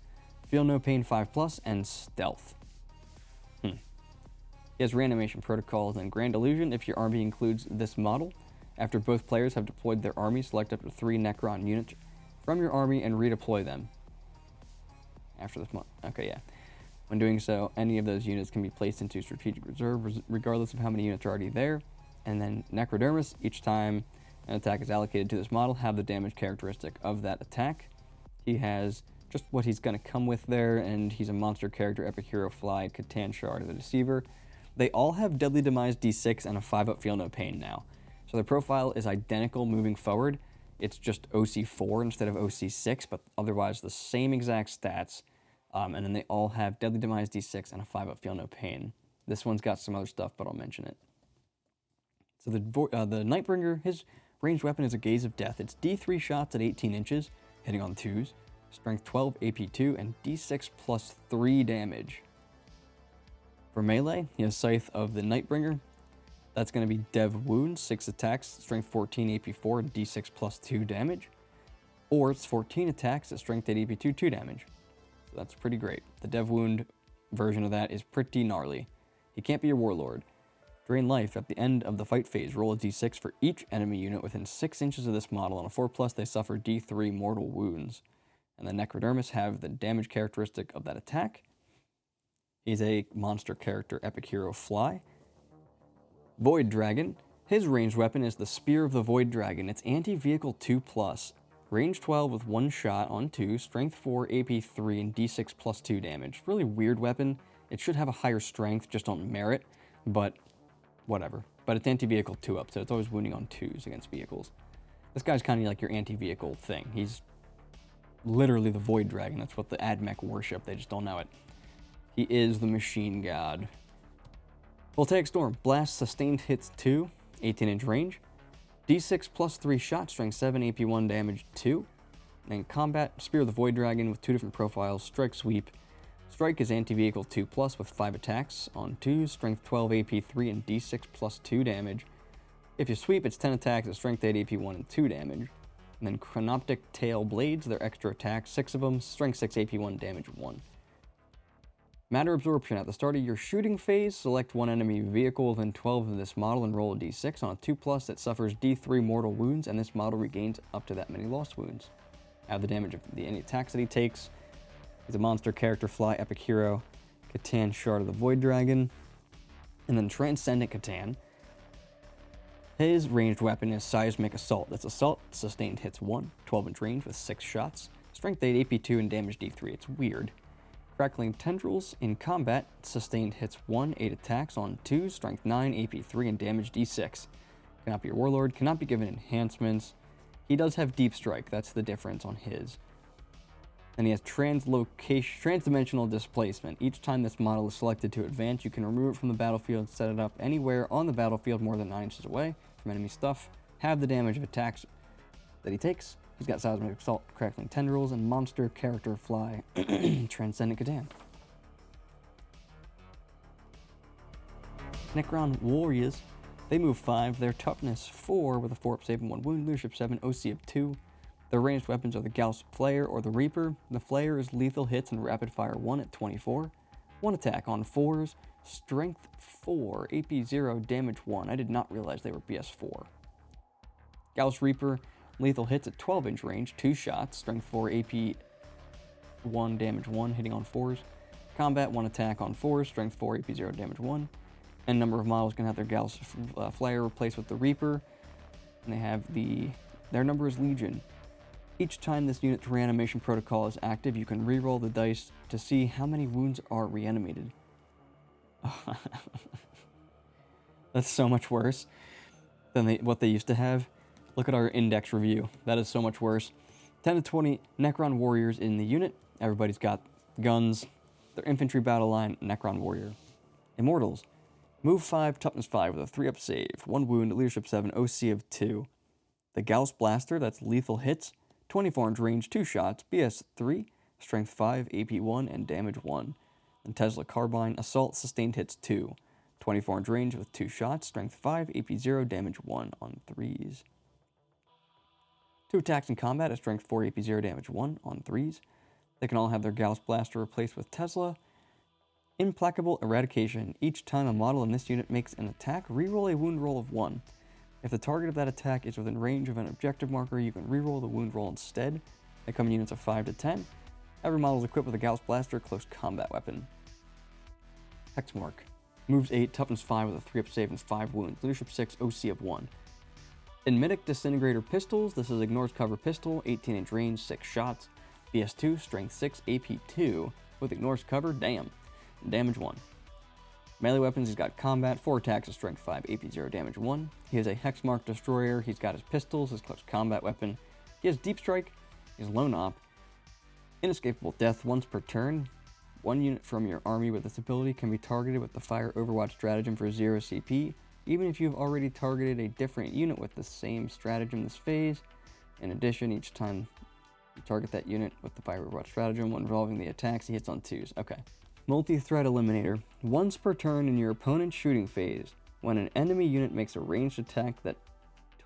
Feel No Pain 5+, and Stealth. He has Reanimation Protocols and Grand Illusion if your army includes this model. After both players have deployed their army, select up to 3 Necron units from your army and redeploy them. After this month. Okay, yeah. When doing so, any of those units can be placed into Strategic Reserve, regardless of how many units are already there. And then Necrodermis, each time an attack is allocated to this model, have the damage characteristic of that attack. He has just what he's going to come with there, and he's a monster character, Epic Hero Fly, Catan Shard of the Deceiver. They all have Deadly Demise D6 and a 5-up Feel No Pain now. So their profile is identical moving forward. It's just OC4 instead of OC6, but otherwise the same exact stats. And then they all have Deadly Demise D6 and a 5-up Feel No Pain. This one's got some other stuff, but I'll mention it. So the Nightbringer, his ranged weapon is a Gaze of Death. It's D3 shots at 18 inches, hitting on 2s, Strength 12, AP 2, and D6 plus 3 damage. For melee, he has Scythe of the Nightbringer. That's going to be Dev Wounds, 6 attacks, Strength 14, AP 4, and D6 plus 2 damage. Or it's 14 attacks at Strength 8, AP 2, 2 damage. So that's pretty great. The Dev Wound version of that is pretty gnarly. He can't be your Warlord. Drain life at the end of the fight phase. Roll a D6 for each enemy unit within 6 inches of this model. On a 4+, they suffer D3 mortal wounds. And the Necrodermis have the damage characteristic of that attack. He's a monster character, Epic Hero Fly. Void Dragon. His ranged weapon is the Spear of the Void Dragon. It's anti-vehicle 2+, range 12 with 1 shot on 2, strength 4, AP 3, and D6 plus 2 damage. Really weird weapon. It should have a higher strength just on merit, but whatever. But it's anti-vehicle 2-up, so it's always wounding on 2s against vehicles. This guy's kind of like your anti-vehicle thing. He's literally the Void Dragon. That's what the AdMech worship. They just don't know it. He is the Machine God. Voltaic Storm. Blast sustained hits 2, 18-inch range. D6 plus 3 shot, strength 7, AP 1, damage 2. And combat, Spear of the Void Dragon with 2 different profiles. Strike Sweep. Strike is anti-vehicle 2+, with 5 attacks on 2, strength 12, AP 3, and D6 plus 2 damage. If you sweep, it's 10 attacks at strength 8, AP 1, and 2 damage. And then Chronoptic Tail Blades, they're extra attacks, 6 of them, strength 6, AP 1, damage 1. Matter Absorption. At the start of your shooting phase, select one enemy vehicle within 12 of this model and roll a d6. On a 2+, that suffers d3 mortal wounds, and this model regains up to that many lost wounds. Add the damage of any attacks that he takes. He's a monster character, Fly, Epic Hero, Catan Shard of the Void Dragon, and then Transcendent Catan. His ranged weapon is Seismic Assault. That's Assault, sustained hits 1, 12-inch range with 6 shots, strength 8, AP 2, and damage d3. It's weird. Crackling Tendrils. In combat, sustained hits 1, 8 attacks on 2, strength 9, AP 3, and damage d6. Cannot be your Warlord, cannot be given enhancements. He does have Deep Strike, that's the difference on his. And he has Transdimensional Displacement. Each time this model is selected to advance, you can remove it from the battlefield and set it up anywhere on the battlefield more than 9 inches away from enemy stuff. Have the damage of attacks that he takes. He's got Seismic Assault, Crackling Tendrils, and Monster Character Fly, Transcendent Catan. Necron Warriors. They move 5, their toughness 4 with a 4-up save and 1 wound, leadership 7, OC of 2. Their ranged weapons are the Gauss Flayer or the Reaper. The Flayer is lethal hits and rapid fire 1 at 24. 1 attack on 4s, strength 4, AP 0, damage 1. I did not realize they were BS4. Gauss Reaper, lethal hits at 12-inch range, 2 shots, strength 4, AP 1, damage 1, hitting on 4s. Combat, 1 attack on 4s, strength 4, AP 0, damage 1. And number of models can have their Gauss Flayer replaced with the Reaper. And they have their number is Legion. Each time this unit's reanimation protocol is active, you can reroll the dice to see how many wounds are reanimated. That's so much worse than what they used to have. Look at our index review. That is so much worse. 10 to 20 Necron Warriors in the unit. Everybody's got guns. Their infantry battle line, Necron Warrior. Immortals. Move 5, toughness 5 with a 3-up save. 1 wound, leadership 7, OC of 2. The Gauss Blaster, that's lethal hits. 24-inch range, 2 shots, BS 3, strength 5, AP 1, and damage 1. And Tesla Carbine, assault, sustained hits 2. 24-inch range with 2 shots, strength 5, AP 0, damage 1 on 3s. 2 attacks in combat at strength 4, AP 0, damage 1 on 3s. They can all have their Gauss Blaster replaced with Tesla. Implacable Eradication. Each time a model in this unit makes an attack, reroll a wound roll of 1. If the target of that attack is within range of an objective marker, you can reroll the wound roll instead. They come in units of 5 to 10. Every model is equipped with a Gauss Blaster close combat weapon. Hexmark. Moves 8, toughness 5 with a 3-up save and 5 wounds. Leadership 6, OC of 1. Enmitic Disintegrator Pistols. This is Ignores Cover Pistol, 18-inch range, 6 shots. BS 2, strength 6, AP 2. With Ignores Cover, damn. Damage 1. Melee weapons, he's got combat, 4 attacks with strength 5, AP 0, damage 1. He has a Hexmark Destroyer, he's got his pistols, his close combat weapon. He has Deep Strike, he has Lone Op. Inescapable Death once per turn. 1 unit from your army with this ability can be targeted with the Fire Overwatch stratagem for 0 CP, even if you've already targeted a different unit with the same stratagem this phase. In addition, each time you target that unit with the Fire Overwatch stratagem when revolving the attacks, he hits on 2s. Okay. Multi-threat Eliminator. Once per turn in your opponent's shooting phase, when an enemy unit makes a ranged attack that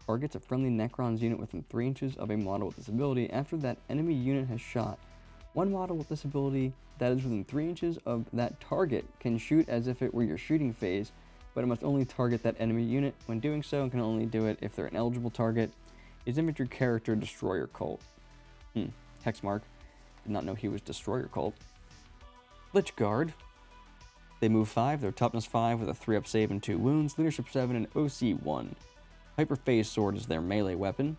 targets a friendly Necrons unit within 3 inches of a model with this ability, after that enemy unit has shot, one model with this ability that is within 3 inches of that target can shoot as if it were your shooting phase, but it must only target that enemy unit. When doing so, and can only do it if they're an eligible target, is infantry character Destroyer Cult. Hexmark. Did not know he was Destroyer Cult. Lich Guard. They move 5, their toughness 5 with a 3-up save and 2 wounds, leadership 7 and OC 1. Hyperphase Sword is their melee weapon.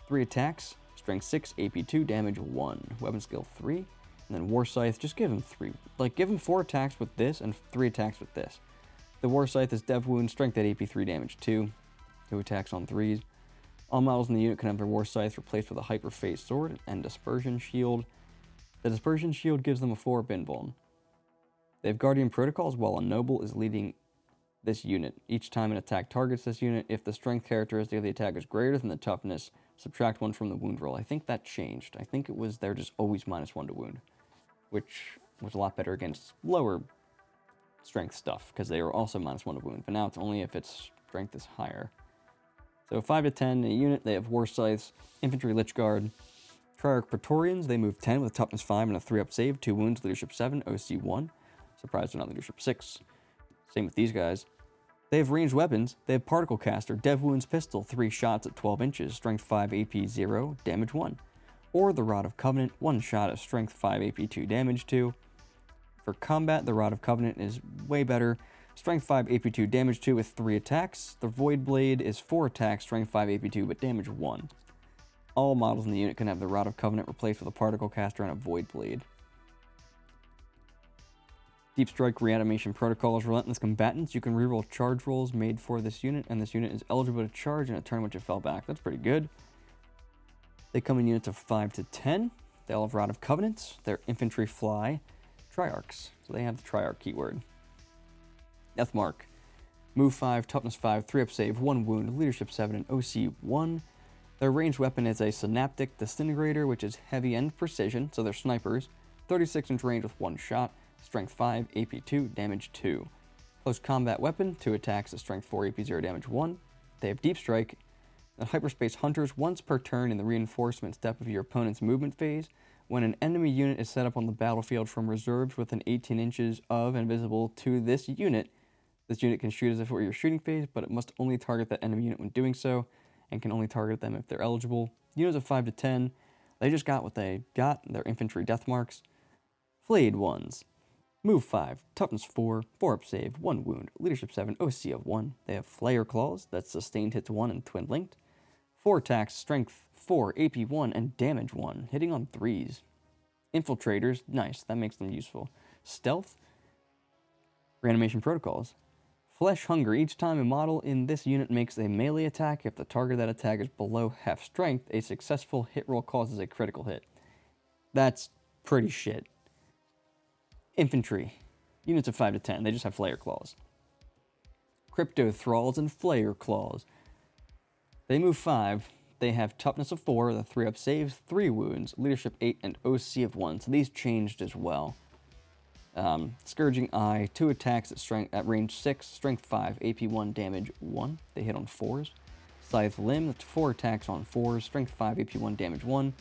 3 attacks, strength 6, AP 2, damage 1. Weapon skill 3. And then War Scythe, just give him 3. Like, give him 4 attacks with this and 3 attacks with this. The War Scythe is Dev Wound, strength at AP 3, damage 2. 2 attacks on 3s. All models in the unit can have their War Scythe replaced with a Hyperphase Sword and Dispersion Shield. The Dispersion Shield gives them a 4 Invuln. They have Guardian Protocols while a Noble is leading this unit. Each time an attack targets this unit, if the strength characteristic of the attack is greater than the toughness, subtract 1 from the wound roll. I think that changed. I think it was they're just always -1 to wound, which was a lot better against lower strength stuff, because they were also -1 to wound, but now it's only if its strength is higher. So 5 to 10 in a unit, they have War Scythes, Infantry Lich Guard, Triarch Praetorians, they move 10 with toughness 5 and a 3-up save, 2 wounds, leadership 7, OC 1. Surprised they're not leadership 6. Same with these guys. They have ranged weapons. They have Particle Caster, Dev Wounds Pistol, 3 shots at 12 inches, strength 5, AP 0, damage 1. Or the Rod of Covenant, 1 shot at strength 5, AP 2, damage 2. For combat, the Rod of Covenant is way better. Strength 5, AP 2, damage 2 with 3 attacks. The Void Blade is 4 attacks, strength 5, AP 2, but damage 1. All models in the unit can have the Rod of Covenant replaced with a Particle Caster and a Void Blade. Deep Strike Reanimation Protocols. Relentless Combatants. You can reroll charge rolls made for this unit, and this unit is eligible to charge in a turn which it fell back. That's pretty good. They come in units of 5 to 10. They all have Rod of Covenants. They're Infantry Fly Triarchs. So they have the Triarch keyword. Deathmark. Move 5, toughness 5, 3-up save, 1 wound, leadership 7, and OC 1. Their ranged weapon is a Synaptic Disintegrator, which is heavy and precision, so they're snipers. 36-inch range with 1 shot, strength 5, AP 2, damage 2. Close combat weapon, 2 attacks at strength 4, AP 0, damage 1. They have Deep Strike. The Hyperspace Hunters, once per turn in the reinforcement step of your opponent's movement phase, when an enemy unit is set up on the battlefield from reserves within 18 inches of and visible to this unit can shoot as if it were your shooting phase, but it must only target that enemy unit when doing so, and can only target them if they're eligible. Units of 5 to 10, they just got what they got. They're infantry death marks. Flayed ones. Move 5, toughness 4, 4-up save, 1 wound, leadership 7, OC of 1. They have Flayer Claws, that's sustained hits 1 and twin linked. 4 attacks, strength 4, AP 1, and damage 1, hitting on 3s. Infiltrators, nice, that makes them useful. Stealth. Reanimation Protocols. Flesh Hunger. Each time a model in this unit makes a melee attack, if the target of that attack is below half strength, a successful hit roll causes a critical hit. That's pretty shit. Infantry. Units of 5 to 10. They just have Flayer Claws. Crypto Thralls and Flayer Claws. They move 5. They have toughness of 4, the 3-up save, 3 wounds, leadership 8, and OC of 1. So these changed as well. Scourging Eye, 2 attacks at range 6, strength 5, AP 1, damage 1. They hit on 4s. Scythe Limb, that's 4 attacks on 4s, strength 5, AP 1, damage 1.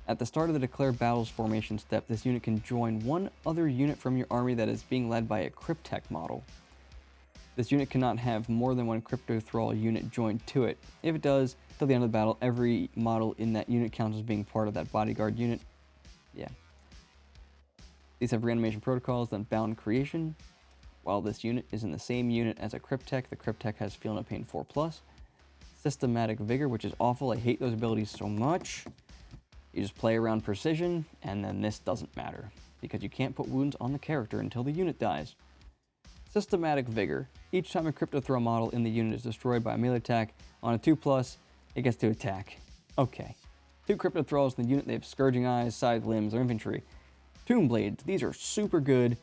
At the start of the Declare Battles formation step, this unit can join one other unit from your army that is being led by a Cryptech model. This unit cannot have more than one Crypto Thrall unit joined to it. If it does, till the end of the battle, every model in that unit counts as being part of that bodyguard unit. Yeah. These have reanimation protocols, then bound creation. While this unit is in the same unit as a Cryptech, the Cryptech has Feel No Pain 4+. Systematic Vigor, which is awful. I hate those abilities so much. You just play around precision, and then this doesn't matter, because you can't put wounds on the character until the unit dies. Systematic Vigor. Each time a Crypto Thrall model in the unit is destroyed by a melee attack on a 2+, it gets to attack. Okay. 2 Crypto Thralls in the unit, they have Scourging Eyes, Scythe Limbs, or Infantry. Tomb Blades, these are super good.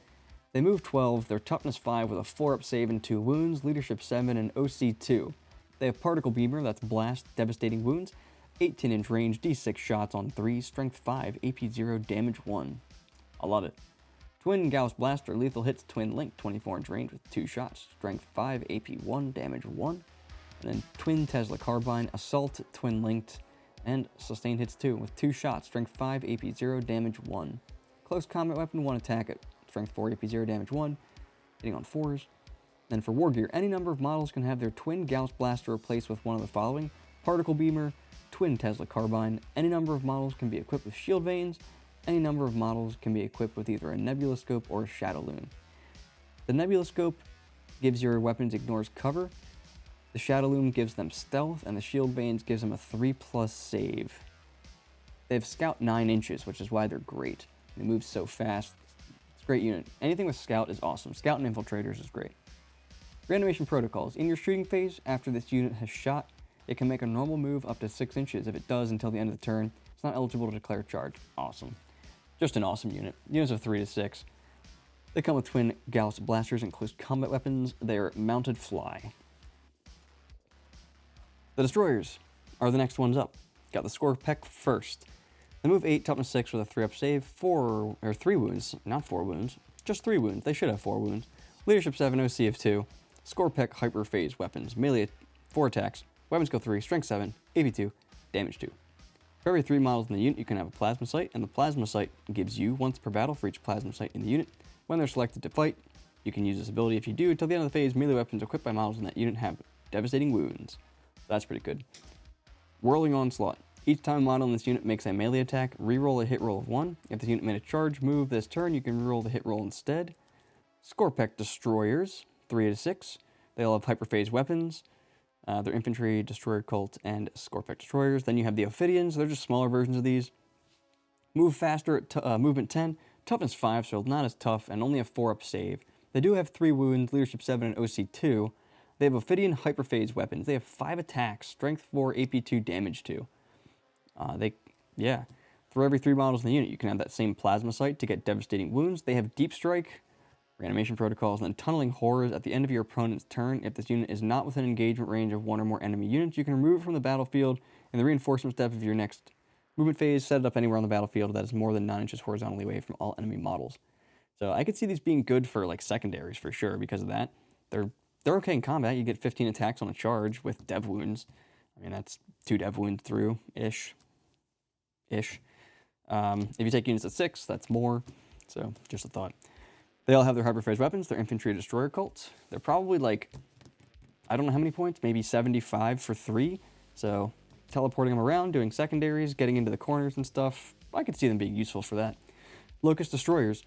They move 12, they're toughness 5 with a 4-up save and 2 wounds, leadership 7, and OC 2. They have Particle Beamer, that's Blast, Devastating Wounds, 18-inch range, D6 shots on 3, strength 5, AP 0, damage 1. I love it. Twin Gauss Blaster, lethal hits, Twin Link, 24-inch range with 2 shots, strength 5, AP 1, damage 1. And then Twin Tesla Carbine, Assault, Twin Linked, and Sustained hits 2 with 2 shots, strength 5, AP 0, damage 1. Close Combat Weapon, 1 attack at strength 4, AP 0, damage 1, hitting on 4s. Then for War Gear, any number of models can have their Twin Gauss Blaster replaced with one of the following: Particle Beamer, Twin Tesla Carbine. Any number of models can be equipped with Shield Vanes. Any number of models can be equipped with either a Nebula Scope or a Shadow Loom. The Nebula Scope gives your weapons ignores cover, the Shadow Loom gives them stealth, and the Shield Vanes gives them a 3+ save. They have Scout 9 inches, which is why they're great. They move so fast. It's a great unit. Anything with Scout is awesome. Scout and Infiltrators is great. Reanimation Protocols. In your shooting phase, after this unit has shot, it can make a normal move up to 6 inches. If it does until the end of the turn, it's not eligible to declare charge. Awesome. Just an awesome unit. Units of 3 to 6. They come with Twin Gauss Blasters and close combat weapons. They are mounted fly. The Destroyers are the next ones up. Got the Scorpek first. They move 8, toughness 6 with a 3-up save, 3 wounds, not 4 wounds, just 3 wounds. They should have 4 wounds. Leadership 7, OC of 2. Scorpek Hyperphase weapons. Melee 4 attacks. Weapons go 3, strength 7, AP 2, damage 2. For every 3 models in the unit, you can have a Plasma Sight, and the Plasma Sight gives you once per battle for each Plasma Sight in the unit. When they're selected to fight, you can use this ability. If you do, until the end of the phase, melee weapons equipped by models in that unit have devastating wounds. That's pretty good. Whirling Onslaught. Each time a model in this unit makes a melee attack, reroll a hit roll of 1. If this unit made a charge move this turn, you can reroll the hit roll instead. Scorpek Destroyers, 3 to 6. They all have Hyperphase weapons. They're Infantry, Destroyer Cult, and Scorpek Destroyers. Then you have the Ophidians. They're just smaller versions of these. Move faster at movement 10. Toughness 5, so not as tough, and only a 4-up save. They do have 3 wounds, leadership 7, and OC 2. They have Ophidian Hyperphase weapons. They have 5 attacks, strength 4, AP 2, damage 2. For every 3 models in the unit, you can have that same Plasma Sight to get devastating wounds. They have Deep Strike, Reanimation Protocols, and then Tunneling Horrors at the end of your opponent's turn. If this unit is not within engagement range of 1 or more enemy units, you can remove it from the battlefield in the reinforcement step of your next movement phase. Set it up anywhere on the battlefield that is more than 9 inches horizontally away from all enemy models. So I could see these being good for like secondaries for sure because of that. They're okay in combat. You get 15 attacks on a charge with dev wounds. I mean, that's 2 dev wounds through ish. If you take units at 6, that's more. So just a thought. They all have their Hyperphase weapons. They're Infantry Destroyer Cults. They're probably like, I don't know how many points, maybe 75 for 3. So teleporting them around, doing secondaries, getting into the corners and stuff. I could see them being useful for that. Locust Destroyers.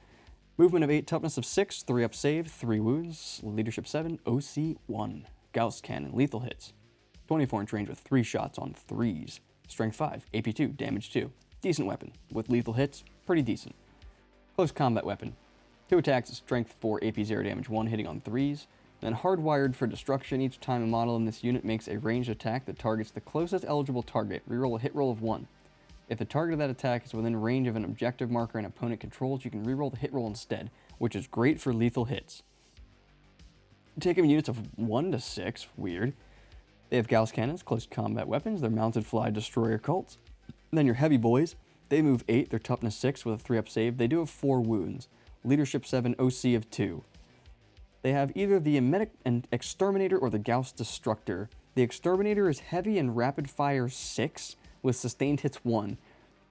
Movement of 8, toughness of 6, 3-up save, 3 wounds, leadership 7, OC 1. Gauss Cannon, lethal hits. 24-inch range with 3 shots on 3s. Strength 5, AP 2, damage 2. Decent weapon. With lethal hits, pretty decent. Close combat weapon. 2 attacks, strength 4, AP 0, damage 1, hitting on 3s. Then hardwired for destruction. Each time a model in this unit makes a ranged attack that targets the closest eligible target, reroll a hit roll of 1. If the target of that attack is within range of an objective marker an opponent controls, you can reroll the hit roll instead, which is great for lethal hits. Take them units of 1 to 6, weird. They have Gauss cannons, close combat weapons, they're mounted fly destroyer cults. And then your heavy boys, they move 8, they're toughness 6 with a 3-up save. They do have 4 wounds, leadership 7, OC of 2. They have either the Emetic and Exterminator or the Gauss Destructor. The Exterminator is heavy and rapid fire 6 with sustained hits 1,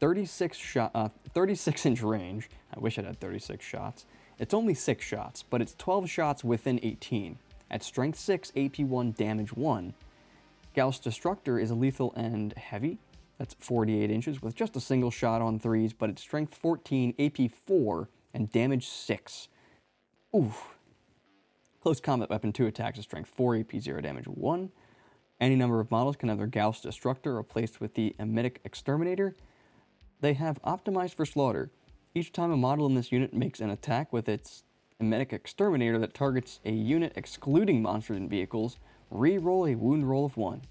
36-inch range. I wish I had 36 shots. It's only 6 shots, but it's 12 shots within 18. At strength 6, AP 1, damage 1. Gauss Destructor is lethal and heavy. That's 48 inches with just a single shot on 3s, but it's strength 14, AP 4, and damage 6. Oof. Close combat weapon, 2 attacks at strength 4, AP 0, damage 1. Any number of models can have their Gauss Destructor replaced with the Emetic Exterminator. They have optimized for slaughter. Each time a model in this unit makes an attack with its Emetic Exterminator that targets a unit excluding monsters and vehicles, re-roll a wound roll of 1.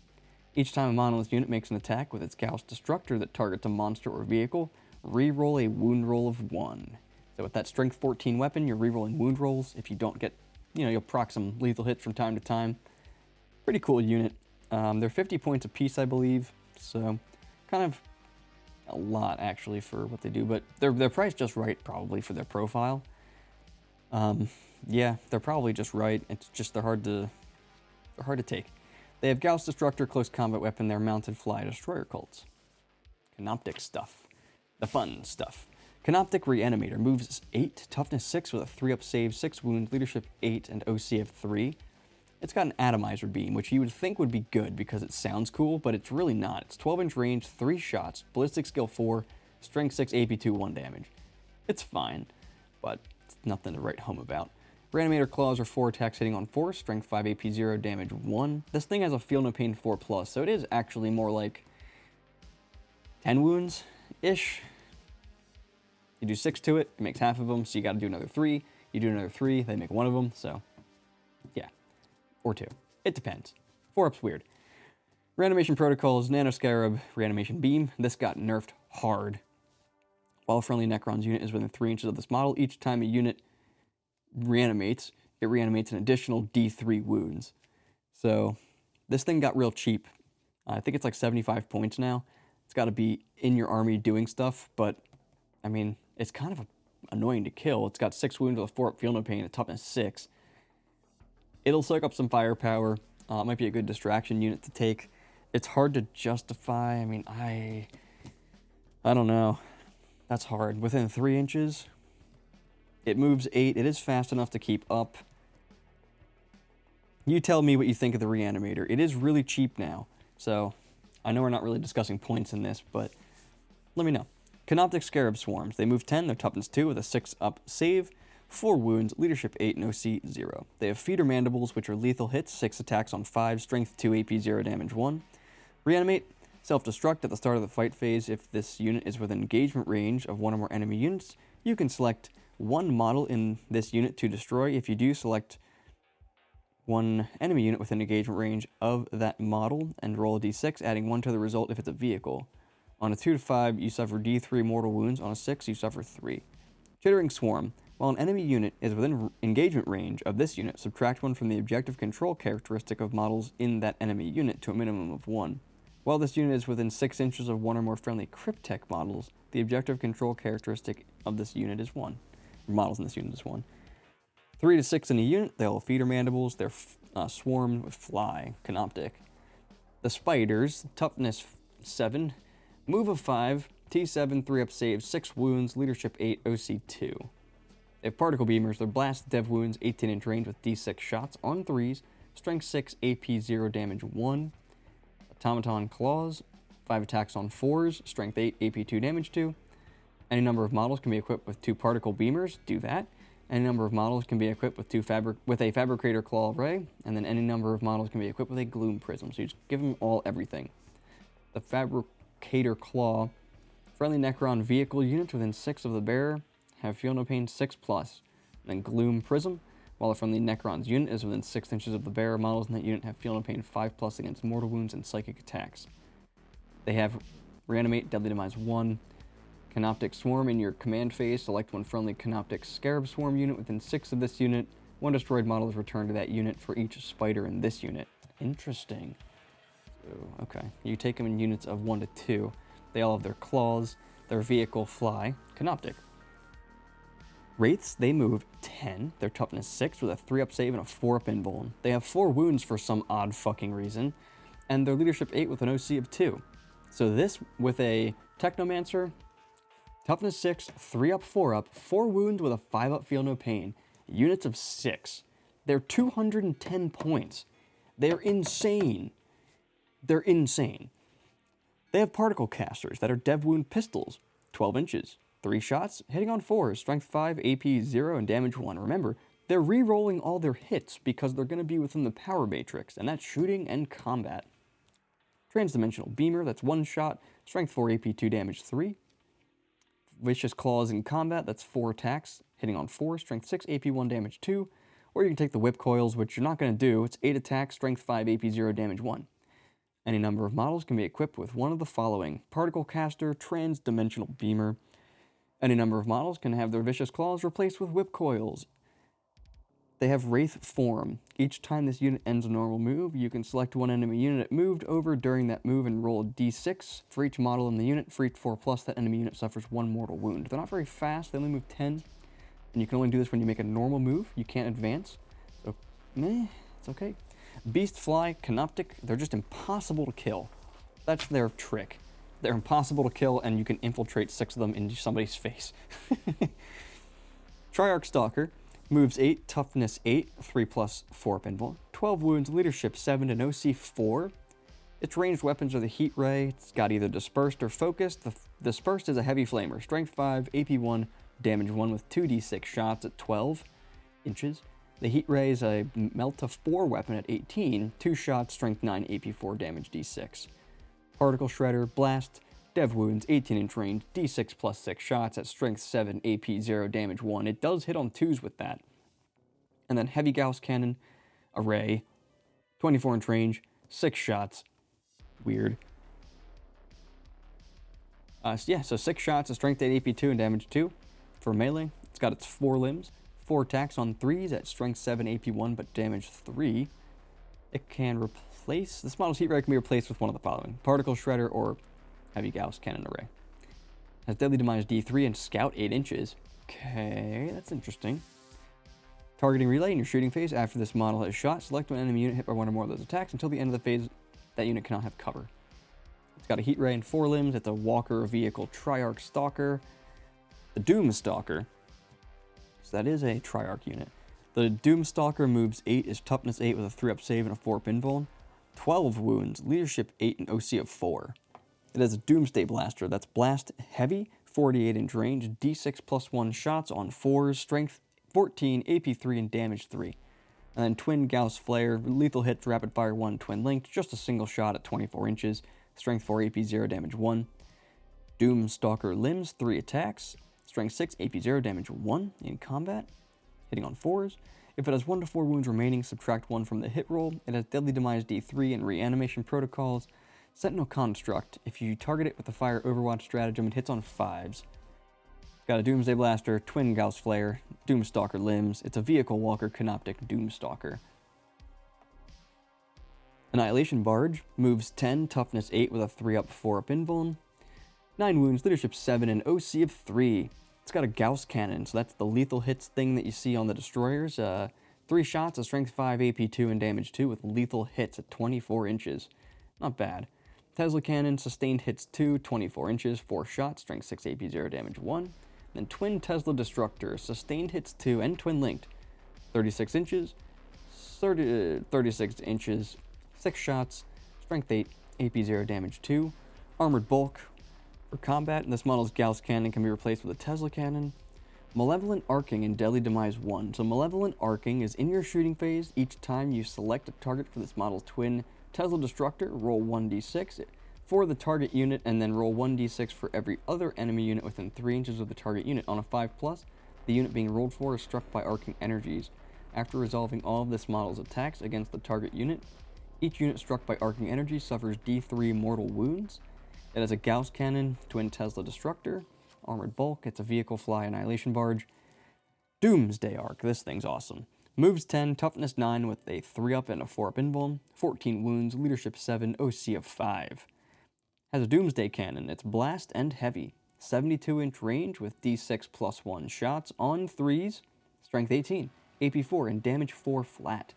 Each time a model in this unit makes an attack with its Gauss Destructor that targets a monster or vehicle, re-roll a wound roll of 1. So with that strength 14 weapon, you're re-rolling wound rolls. If you don't get, you'll proc some lethal hits from time to time. Pretty cool unit. They're 50 points apiece, I believe, so kind of a lot actually for what they do, but they're priced just right probably for their profile. Yeah, they're probably just right. It's just they're hard to take. They have Gauss Destructor, close combat weapon. They're mounted fly destroyer cults. Canoptic stuff, the fun stuff. Canoptic Reanimator moves 8, toughness 6 with a 3-up save, 6 wounds, leadership 8, and OC of 3. It's got an atomizer beam, which you would think would be good because it sounds cool, but it's really not. It's 12-inch range, 3 shots, ballistic skill 4, strength 6, AP 2, 1 damage. It's fine, but it's nothing to write home about. Reanimator claws are 4 attacks hitting on 4, strength 5, AP 0, damage 1. This thing has a feel no pain 4+, so it is actually more like 10 wounds-ish. You do 6 to it, it makes half of them, so you gotta do another 3. You do another 3, they make 1 of them, so yeah. Or 2. It depends. 4-up's weird. Reanimation protocols, Nanoscarab, Reanimation Beam. This got nerfed hard. While a friendly Necrons unit is within 3 inches of this model, each time a unit reanimates, it reanimates an additional D3 wounds. So this thing got real cheap. I think it's like 75 points now. It's got to be in your army doing stuff, but I mean, it's kind of annoying to kill. It's got 6 wounds with a 4-up feel no pain, a toughness 6. It'll soak up some firepower. It might be a good distraction unit to take. It's hard to justify. I mean, I don't know. That's hard. Within 3 inches, it moves 8. It is fast enough to keep up. You tell me what you think of the Reanimator. It is really cheap now. So, I know we're not really discussing points in this, but let me know. Canoptic Scarab Swarms. They move 10. They're toughness 2 with a 6-up save. 4 wounds, leadership 8, and OC 0. They have feeder mandibles, which are lethal hits, 6 attacks on 5, strength 2, AP 0, damage 1. Reanimate, self-destruct at the start of the fight phase. If this unit is within engagement range of one or more enemy units, you can select one model in this unit to destroy. If you do, select one enemy unit within engagement range of that model and roll a d6, adding 1 to the result if it's a vehicle. On a 2 to 5, you suffer d3 mortal wounds. On a 6, you suffer 3. Chittering Swarm. While an enemy unit is within engagement range of this unit, subtract 1 from the objective control characteristic of models in that enemy unit to a minimum of 1. While this unit is within 6 inches of one or more friendly Cryptek models, the objective control characteristic of this unit is 1. Models in this unit is 1. 3 to 6 in a unit, they'll have feeder mandibles, they're swarmed with fly, canoptic. The spiders, toughness 7, move of 5, T7, 3-up save, 6 wounds, leadership 8, OC 2. They have particle beamers, they're blast dev wounds, 18-inch range with d6 shots on 3s, strength 6, AP 0, damage 1. Automaton claws, 5 attacks on 4s, strength 8, AP 2, damage 2. Any number of models can be equipped with 2 particle beamers, do that. Any number of models can be equipped with a Fabricator Claw Ray, and then any number of models can be equipped with a Gloom Prism, so you just give them all everything. The Fabricator Claw, friendly Necron vehicle units within 6 of the bearer, have Feel No Pain 6+, then Gloom Prism, while a friendly Necron's unit is within 6 inches of the bearer, models in that unit have Feel No Pain 5+ against mortal wounds and psychic attacks. They have Reanimate, Deadly Demise 1, Canoptic Swarm in your command phase, select one friendly Canoptic Scarab Swarm unit within 6 of this unit, One destroyed model is returned to that unit for each spider in this unit. Interesting. So, okay, you take them in units of 1 to 2. They all have their claws, their vehicle fly, canoptic. Wraiths, they move 10, their toughness 6 with a 3-up save and a 4-up invuln. They have 4 wounds for some odd fucking reason, and their leadership 8 with an OC of 2. So this, with a Technomancer, toughness 6, 3-up, 4-up, 4 wounds with a 5-up feel no pain, units of 6. They're 210 points. They're insane. They're insane. They have particle casters that are dev wound pistols, 12 inches. 3 shots, hitting on 4, strength 5, AP 0, and damage 1. Remember, they're re-rolling all their hits because they're going to be within the power matrix, and that's shooting and combat. Transdimensional Beamer, that's 1 shot, strength 4, AP 2, damage 3. Vicious Claws in combat, that's 4 attacks, hitting on 4, strength 6, AP 1, damage 2. Or you can take the Whip Coils, which you're not going to do. It's 8 attacks, strength 5, AP 0, damage 1. Any number of models can be equipped with one of the following: Particle Caster, Transdimensional Beamer. Any number of models can have their Vicious Claws replaced with Whip Coils. They have Wraith form. Each time this unit ends a normal move, you can select one enemy unit it moved over during that move and roll a d6 for each model in the unit. For each 4+, that enemy unit suffers 1 mortal wound. They're not very fast, they only move 10, and you can only do this when you make a normal move. You can't advance, so meh, it's okay. Beast Fly, Canoptic, they're just impossible to kill. That's their trick. They're impossible to kill, and you can infiltrate 6 of them into somebody's face. Triarch Stalker, moves 8, toughness 8, 3+, 4-up invuln, 12 wounds, leadership 7, and OC 4. Its ranged weapons are the Heat Ray. It's got either dispersed or focused. The dispersed is a heavy flamer, strength 5, AP 1, damage 1 with 2d6 shots at 12 inches. The Heat Ray is a melt of 4 weapon at 18, 2 shots, strength 9, AP 4, damage d6. Particle Shredder, Blast, Dev Wounds, 18-inch range, d6 plus 6 shots at strength 7, AP 0, damage 1. It does hit on 2s with that. And then Heavy Gauss Cannon, Array, 24-inch range, 6 shots. Weird. So 6 shots at strength 8, AP 2, and damage 2 for melee. It's got its 4 limbs, 4 attacks on 3s at strength 7, AP 1, but damage 3. It can replace, this model's Heat Ray can be replaced with one of the following: Particle Shredder or Heavy Gauss Cannon Array. Has Deadly Demise D3 and Scout 8 inches. Okay, that's interesting. Targeting Relay in your shooting phase. After this model has shot, select one enemy unit hit by one or more of those attacks. Until the end of the phase, that unit cannot have cover. It's got a Heat Ray and 4 limbs. It's a Walker Vehicle Triarch Stalker. The Doom Stalker. So that is a Triarch unit. The Doom Stalker moves 8, is toughness 8 with a 3-up save and a 4-up invuln. 12 wounds, leadership 8, and OC of 4. It has a Doomsday Blaster. That's Blast Heavy, 48-inch range, d6 plus 1 shots on 4s, strength 14, AP 3, and damage 3. And then Twin Gauss Flare, lethal hit, rapid fire 1, twin linked, just a single shot at 24 inches, strength 4, AP 0, damage 1. Doom Stalker Limbs, 3 attacks, strength 6, AP 0, damage 1 in combat, hitting on 4s. If it has 1 to 4 wounds remaining, subtract 1 from the hit roll. It has Deadly Demise D3 and Reanimation Protocols. Sentinel Construct, if you target it with the Fire Overwatch stratagem, it hits on 5s. Got a Doomsday Blaster, Twin Gauss Flare, Doomstalker Limbs. It's a Vehicle Walker Canoptic Doomstalker. Annihilation Barge, moves 10, toughness 8 with a 3-up, 4-up invuln. 9 wounds, leadership 7, and OC of 3. It's got a Gauss Cannon, so that's the lethal hits thing that you see on the destroyers. 3 shots, a strength 5, AP 2, and damage 2 with lethal hits at 24 inches. Not bad. Tesla Cannon, sustained hits 2, 24 inches, 4 shots, strength 6, AP 0, damage 1. Then Twin Tesla Destructor, sustained hits 2 and twin linked, 36 inches, 36 inches, 6 shots, strength 8, AP 0, damage 2. Armored Bulk for combat, and this model's Gauss Cannon can be replaced with a Tesla Cannon. Malevolent Arcing and Deadly Demise 1. So Malevolent Arcing is in your shooting phase. Each time you select a target for this model's Twin Tesla Destructor, roll 1d6 for the target unit, and then roll 1d6 for every other enemy unit within 3 inches of the target unit. On a 5+, the unit being rolled for is struck by arcing energies. After resolving all of this model's attacks against the target unit, each unit struck by arcing energies suffers d3 mortal wounds. It has a Gauss Cannon, Twin Tesla Destructor, Armored Bulk, it's a Vehicle Fly Annihilation Barge. Doomsday Arc, this thing's awesome. Moves 10, toughness 9 with a 3-up and a 4-up invuln, 14 wounds, leadership 7, OC of 5. Has a Doomsday Cannon. It's blast and heavy. 72-inch range with D6 plus 1 shots on 3s, strength 18, AP 4, and damage 4 flat.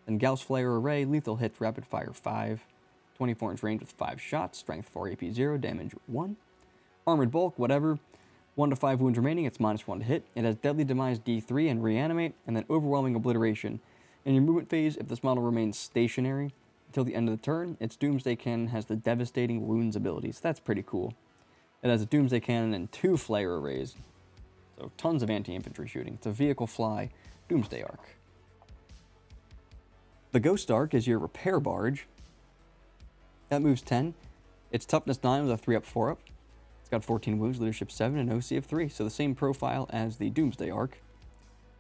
Then Gauss Flare Array, lethal hit, rapid fire 5, 24-inch range with 5 shots, strength 4, AP 0, damage 1. Armored Bulk, whatever. 1 to 5 wounds remaining, it's -1 to hit. It has Deadly Demise D3 and Reanimate, and then Overwhelming Obliteration. In your movement phase, if this model remains stationary until the end of the turn, its Doomsday Cannon has the Devastating Wounds ability, so that's pretty cool. It has a Doomsday Cannon and 2 Flare Arrays, so tons of anti-infantry shooting. It's a Vehicle Fly Doomsday Arc. The Ghost Arc is your Repair Barge. That moves 10. It's toughness 9 with a 3-up, 4-up. It's got 14 wounds, leadership 7, and OC of 3, so the same profile as the Doomsday Arc.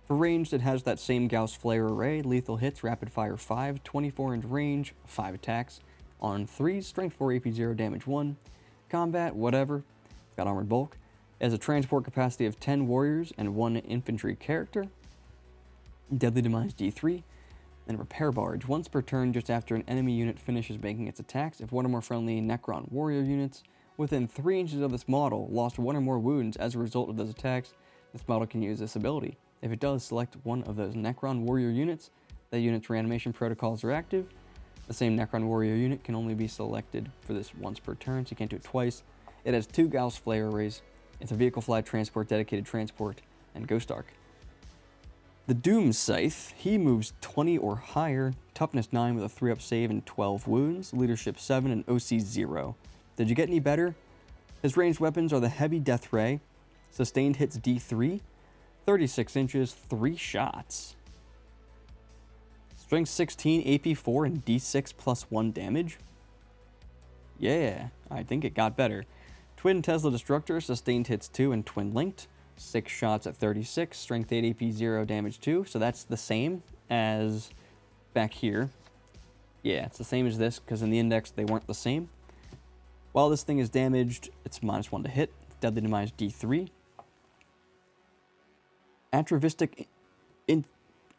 For ranged, it has that same Gauss Flare Array, lethal hits, rapid fire 5, 24-inch range, 5 attacks. On 3s, strength 4, AP 0, damage 1. Combat, whatever. It's got Armored Bulk. It has a transport capacity of 10 warriors and 1 infantry character. Deadly Demise D3. And Repair Barge. Once per turn, just after an enemy unit finishes making its attacks, if one or more friendly Necron warrior units within 3 inches of this model lost 1 or more wounds as a result of those attacks, this model can use this ability. If it does, select one of those Necron warrior units. That unit's reanimation protocols are active. The same Necron warrior unit can only be selected for this once per turn, so you can't do it twice. It has 2 Gauss Flare Arrays. It's a Vehicle Fly Transport, Dedicated Transport, and Ghost Arc. The Doom Scythe, he moves 20 or higher, toughness 9 with a 3-up save and 12 wounds, leadership 7, and OC 0. Did you get any better? His ranged weapons are the Heavy Death Ray, sustained hits D3, 36 inches, 3 shots. Strength 16, AP 4, and D6 plus 1 damage. Yeah, I think it got better. Twin Tesla Destructor, sustained hits 2 and twin linked. 6 shots at 36, strength 8, AP 0, damage 2. So that's the same as back here. Yeah, it's the same as this, because in the index they weren't the same. While this thing is damaged, it's -1 to hit. Deadly Demise D3. Atavistic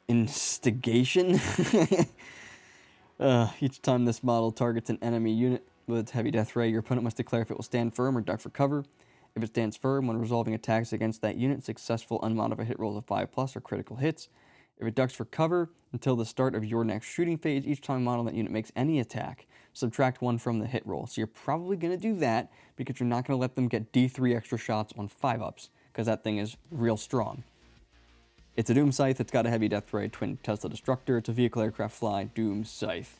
Instigation. Each time this model targets an enemy unit with its Heavy Death Ray, your opponent must declare if it will stand firm or duck for cover. If it stands firm, when resolving attacks against that unit, successful unmodified hit rolls of 5+ or critical hits. If it ducks for cover until the start of your next shooting phase, each time a model that unit makes any attack, subtract 1 from the hit roll. So you're probably going to do that because you're not going to let them get D3 extra shots on 5-ups, because that thing is real strong. It's a Doom Scythe. It's got a Heavy Death Ray, Twin Tesla Destructor. It's a Vehicle Aircraft Fly, Doom Scythe.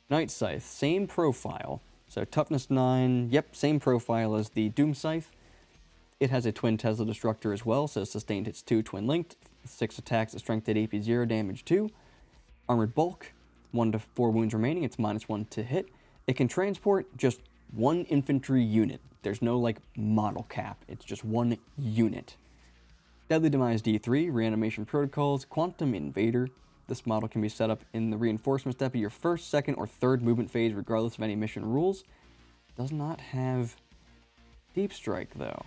Night Scythe, same profile. So toughness 9, yep, same profile as the Doom Scythe. It has a Twin Tesla Destructor as well, so sustained hits 2, twin linked, 6 attacks at strength 8, AP 0, damage 2. Armored Bulk, 1 to 4 wounds remaining, it's -1 to hit. It can transport just 1 infantry unit. There's no like model cap, it's just 1 unit. Deadly Demise D3, Reanimation Protocols, Quantum Invader. This model can be set up in the reinforcement step of your first, second, or third movement phase regardless of any mission rules. Does not have Deep Strike though.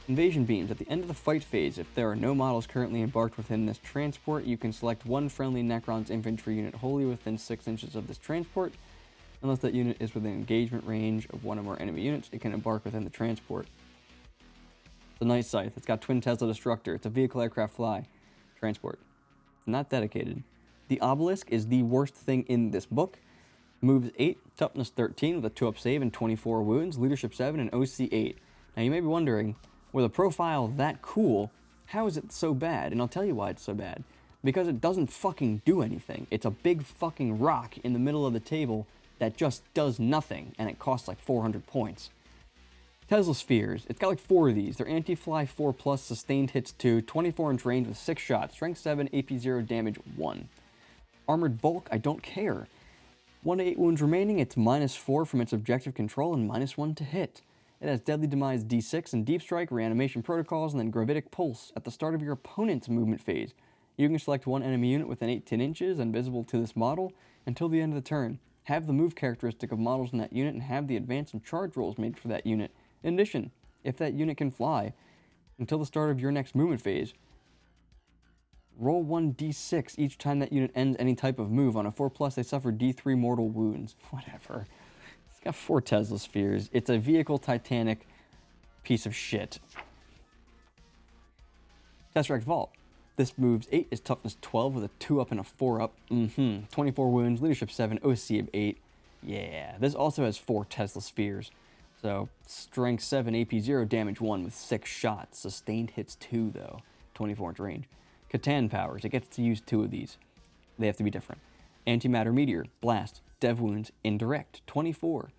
Invasion Beams. At the end of the fight phase, if there are no models currently embarked within this transport, you can select 1 friendly Necron's infantry unit wholly within 6 inches of this transport. Unless that unit is within engagement range of 1 or more enemy units, it can embark within the transport. The Night Scythe. It's got Twin Tesla Destructor. It's a Vehicle Aircraft Fly transport. It's not dedicated. The Obelisk is the worst thing in this book. Moves 8, toughness 13 with a 2-up save and 24 wounds, leadership 7, and OC 8. Now you may be wondering, with a profile that cool, how is it so bad? And I'll tell you why it's so bad. Because it doesn't fucking do anything. It's a big fucking rock in the middle of the table that just does nothing, and it costs like 400 points. Tesla Spheres. It's got like 4 of these. They're anti-fly 4+, sustained hits 2, 24-inch range with 6 shots, strength 7, AP 0, damage 1. Armored Bulk, I don't care. 1 to 8 wounds remaining, it's -4 from its objective control and -1 to hit. It has Deadly Demise D6 and Deep Strike, Reanimation Protocols, and then Gravitic Pulse at the start of your opponent's movement phase. You can select 1 enemy unit within 8 to 10 inches and visible to this model until the end of the turn. Have the move characteristic of models in that unit and have the advance and charge rolls made for that unit. In addition, if that unit can fly until the start of your next movement phase, Roll 1d6 each time that unit ends any type of move. On a 4+, they suffer d3 mortal wounds. Whatever. It's got 4 Tesla spheres. It's a vehicle Titanic piece of shit. Tesseract Vault. This moves 8, is toughness 12 with a 2-up and a 4-up. 24 wounds, leadership 7, OC of 8. Yeah, this also has 4 Tesla spheres. So, strength 7, AP 0, damage 1 with 6 shots. Sustained hits 2 though. 24-inch range. Catan powers, it gets to use 2 of these. They have to be different. Antimatter Meteor, Blast, Dev Wounds, Indirect, 24.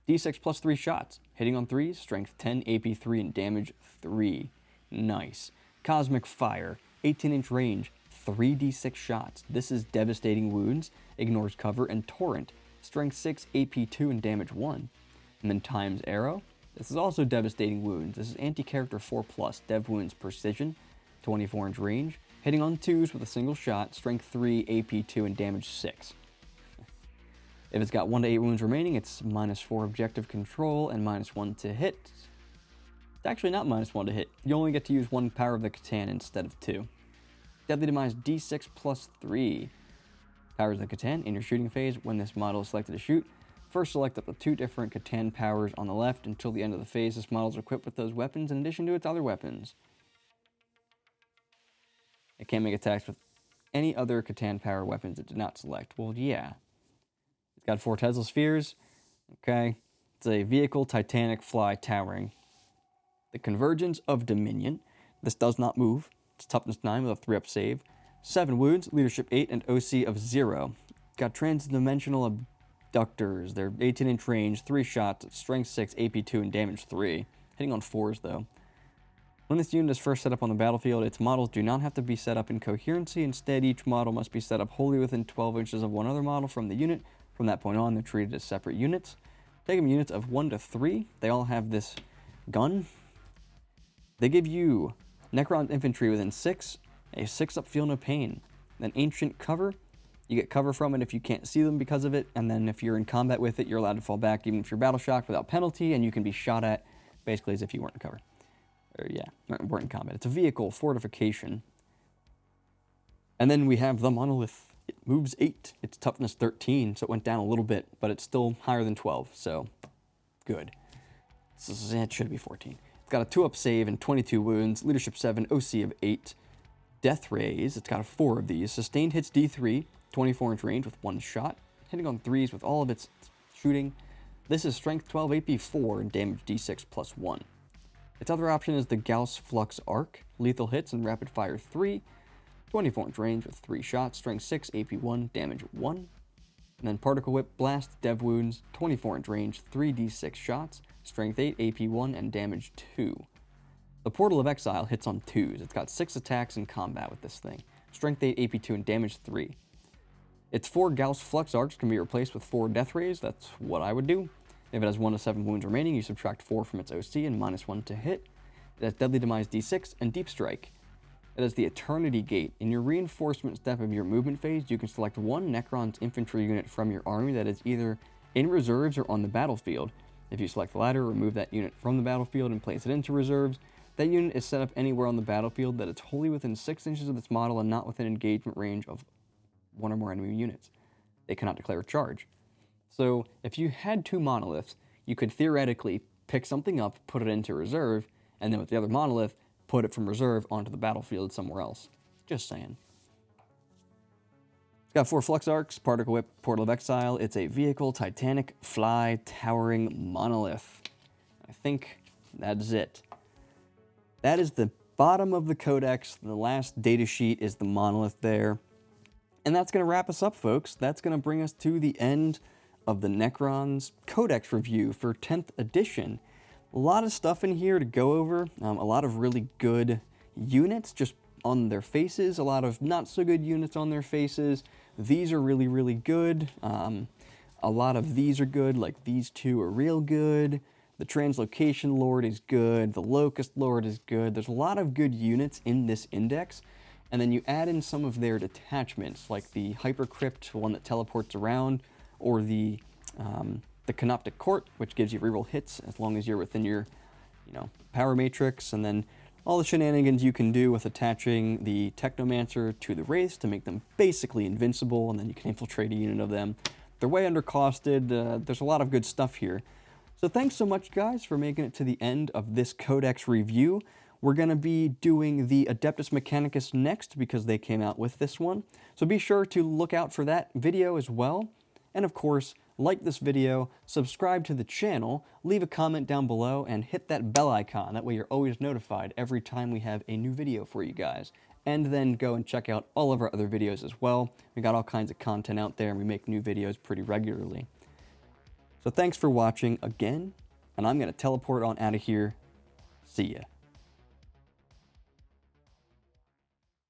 D6 plus 3 shots. Hitting on 3s, strength 10, AP 3, and damage 3. Nice. Cosmic Fire, 18-inch range, 3d6 shots. This is devastating wounds, ignores cover, and torrent. Strength 6, AP 2, and damage 1. And then Time's Arrow. This is also devastating wounds. This is anti-character 4+, dev wounds precision, 24-inch range, hitting on 2s with a single shot, strength 3, AP 2, and damage 6. If it's got 1 to 8 wounds remaining, it's -4 objective control and -1 to hit. It's actually not -1 to hit. You only get to use 1 power of the Catan instead of 2. Deadly Demise D6 plus 3. Powers the Catan in your shooting phase. When this model is selected to shoot, first select up to 2 different Catan powers on the left until the end of the phase. This model is equipped with those weapons in addition to its other weapons. It can't make attacks with any other Catan power weapons it did not select. Well, yeah. It's got 4 Tesla spheres. Okay. It's a vehicle Titanic fly towering. The Convergence of Dominion. This does not move. It's toughness 9 with a 3-up save. 7 wounds, leadership 8, and OC of 0. Got transdimensional abductors. They're 18-inch range, 3 shots, strength 6, AP 2, and damage 3. Hitting on 4s though. When this unit is first set up on the battlefield, its models do not have to be set up in coherency. Instead, each model must be set up wholly within 12 inches of one other model from the unit. From that point on, they're treated as separate units. Take them units of 1 to 3. They all have this gun. They give you Necron infantry within 6, a 6-up feel no pain. Then ancient cover, you get cover from it if you can't see them because of it, and then if you're in combat with it, you're allowed to fall back even if you're battle shocked without penalty, and you can be shot at basically as if you weren't in cover. Or yeah, weren't in combat. It's a vehicle, fortification. And then we have the monolith. It moves 8. It's toughness 13, so it went down a little bit, but it's still higher than 12, so good. So it should be 14. Got a 2-up save and 22 wounds, leadership 7, OC of 8. Death Rays, it's got a 4 of these. Sustained hits D3, 24-inch range with 1 shot. Hitting on 3s with all of its shooting. This is strength 12, AP 4, and damage D6 plus 1. Its other option is the Gauss Flux Arc. Lethal hits and rapid fire 3. 24-inch range with 3 shots, strength 6, AP 1, damage 1. And then Particle Whip, Blast, Dev Wounds, 24-inch range, 3d6 shots. Strength 8, AP 1, and damage 2. The Portal of Exile hits on 2s. It's got 6 attacks in combat with this thing. Strength 8, AP 2, and damage 3. Its 4 Gauss Flux Arcs can be replaced with 4 Death Rays. That's what I would do. If it has 1 to 7 wounds remaining, you subtract 4 from its OC and -1 to hit. It has Deadly Demise D6 and Deep Strike. It has the Eternity Gate. In your reinforcement step of your movement phase, you can select 1 Necron's infantry unit from your army that is either in reserves or on the battlefield. If you select the latter, remove that unit from the battlefield and place it into reserves. That unit is set up anywhere on the battlefield that it's wholly within 6 inches of its model and not within engagement range of 1 or more enemy units. They cannot declare a charge. So, if you had 2 monoliths, you could theoretically pick something up, put it into reserve, and then with the other monolith, put it from reserve onto the battlefield somewhere else. Just saying. It's got 4 Flux Arcs, Particle Whip, Portal of Exile. It's a vehicle, Titanic, fly, towering monolith. I think that's it. That is the bottom of the codex. The last data sheet is the monolith there. And that's going to wrap us up, folks. That's going to bring us to the end of the Necrons Codex review for 10th edition. A lot of stuff in here to go over. A lot of really good units just on their faces. A lot of not so good units on their faces. These are really, really good. A lot of these are good, like these 2 are real good. The Translocation Lord is good. The Locust Lord is good. There's a lot of good units in this index. And then you add in some of their detachments, like the Hypercrypt, one that teleports around, or the Canoptic Court, which gives you reroll hits as long as you're within your, power matrix. And then all the shenanigans you can do with attaching the Technomancer to the Wraiths to make them basically invincible, and then you can infiltrate a unit of them. They're way undercosted. There's a lot of good stuff here. So thanks so much, guys, for making it to the end of this Codex review. We're going to be doing the Adeptus Mechanicus next because they came out with this one. So be sure to look out for that video as well. And of course, like this video, subscribe to the channel, leave a comment down below, and hit that bell icon. That way you're always notified every time we have a new video for you guys. And then go and check out all of our other videos as well. We got all kinds of content out there, and we make new videos pretty regularly. So thanks for watching again, and I'm going to teleport on out of here. See ya.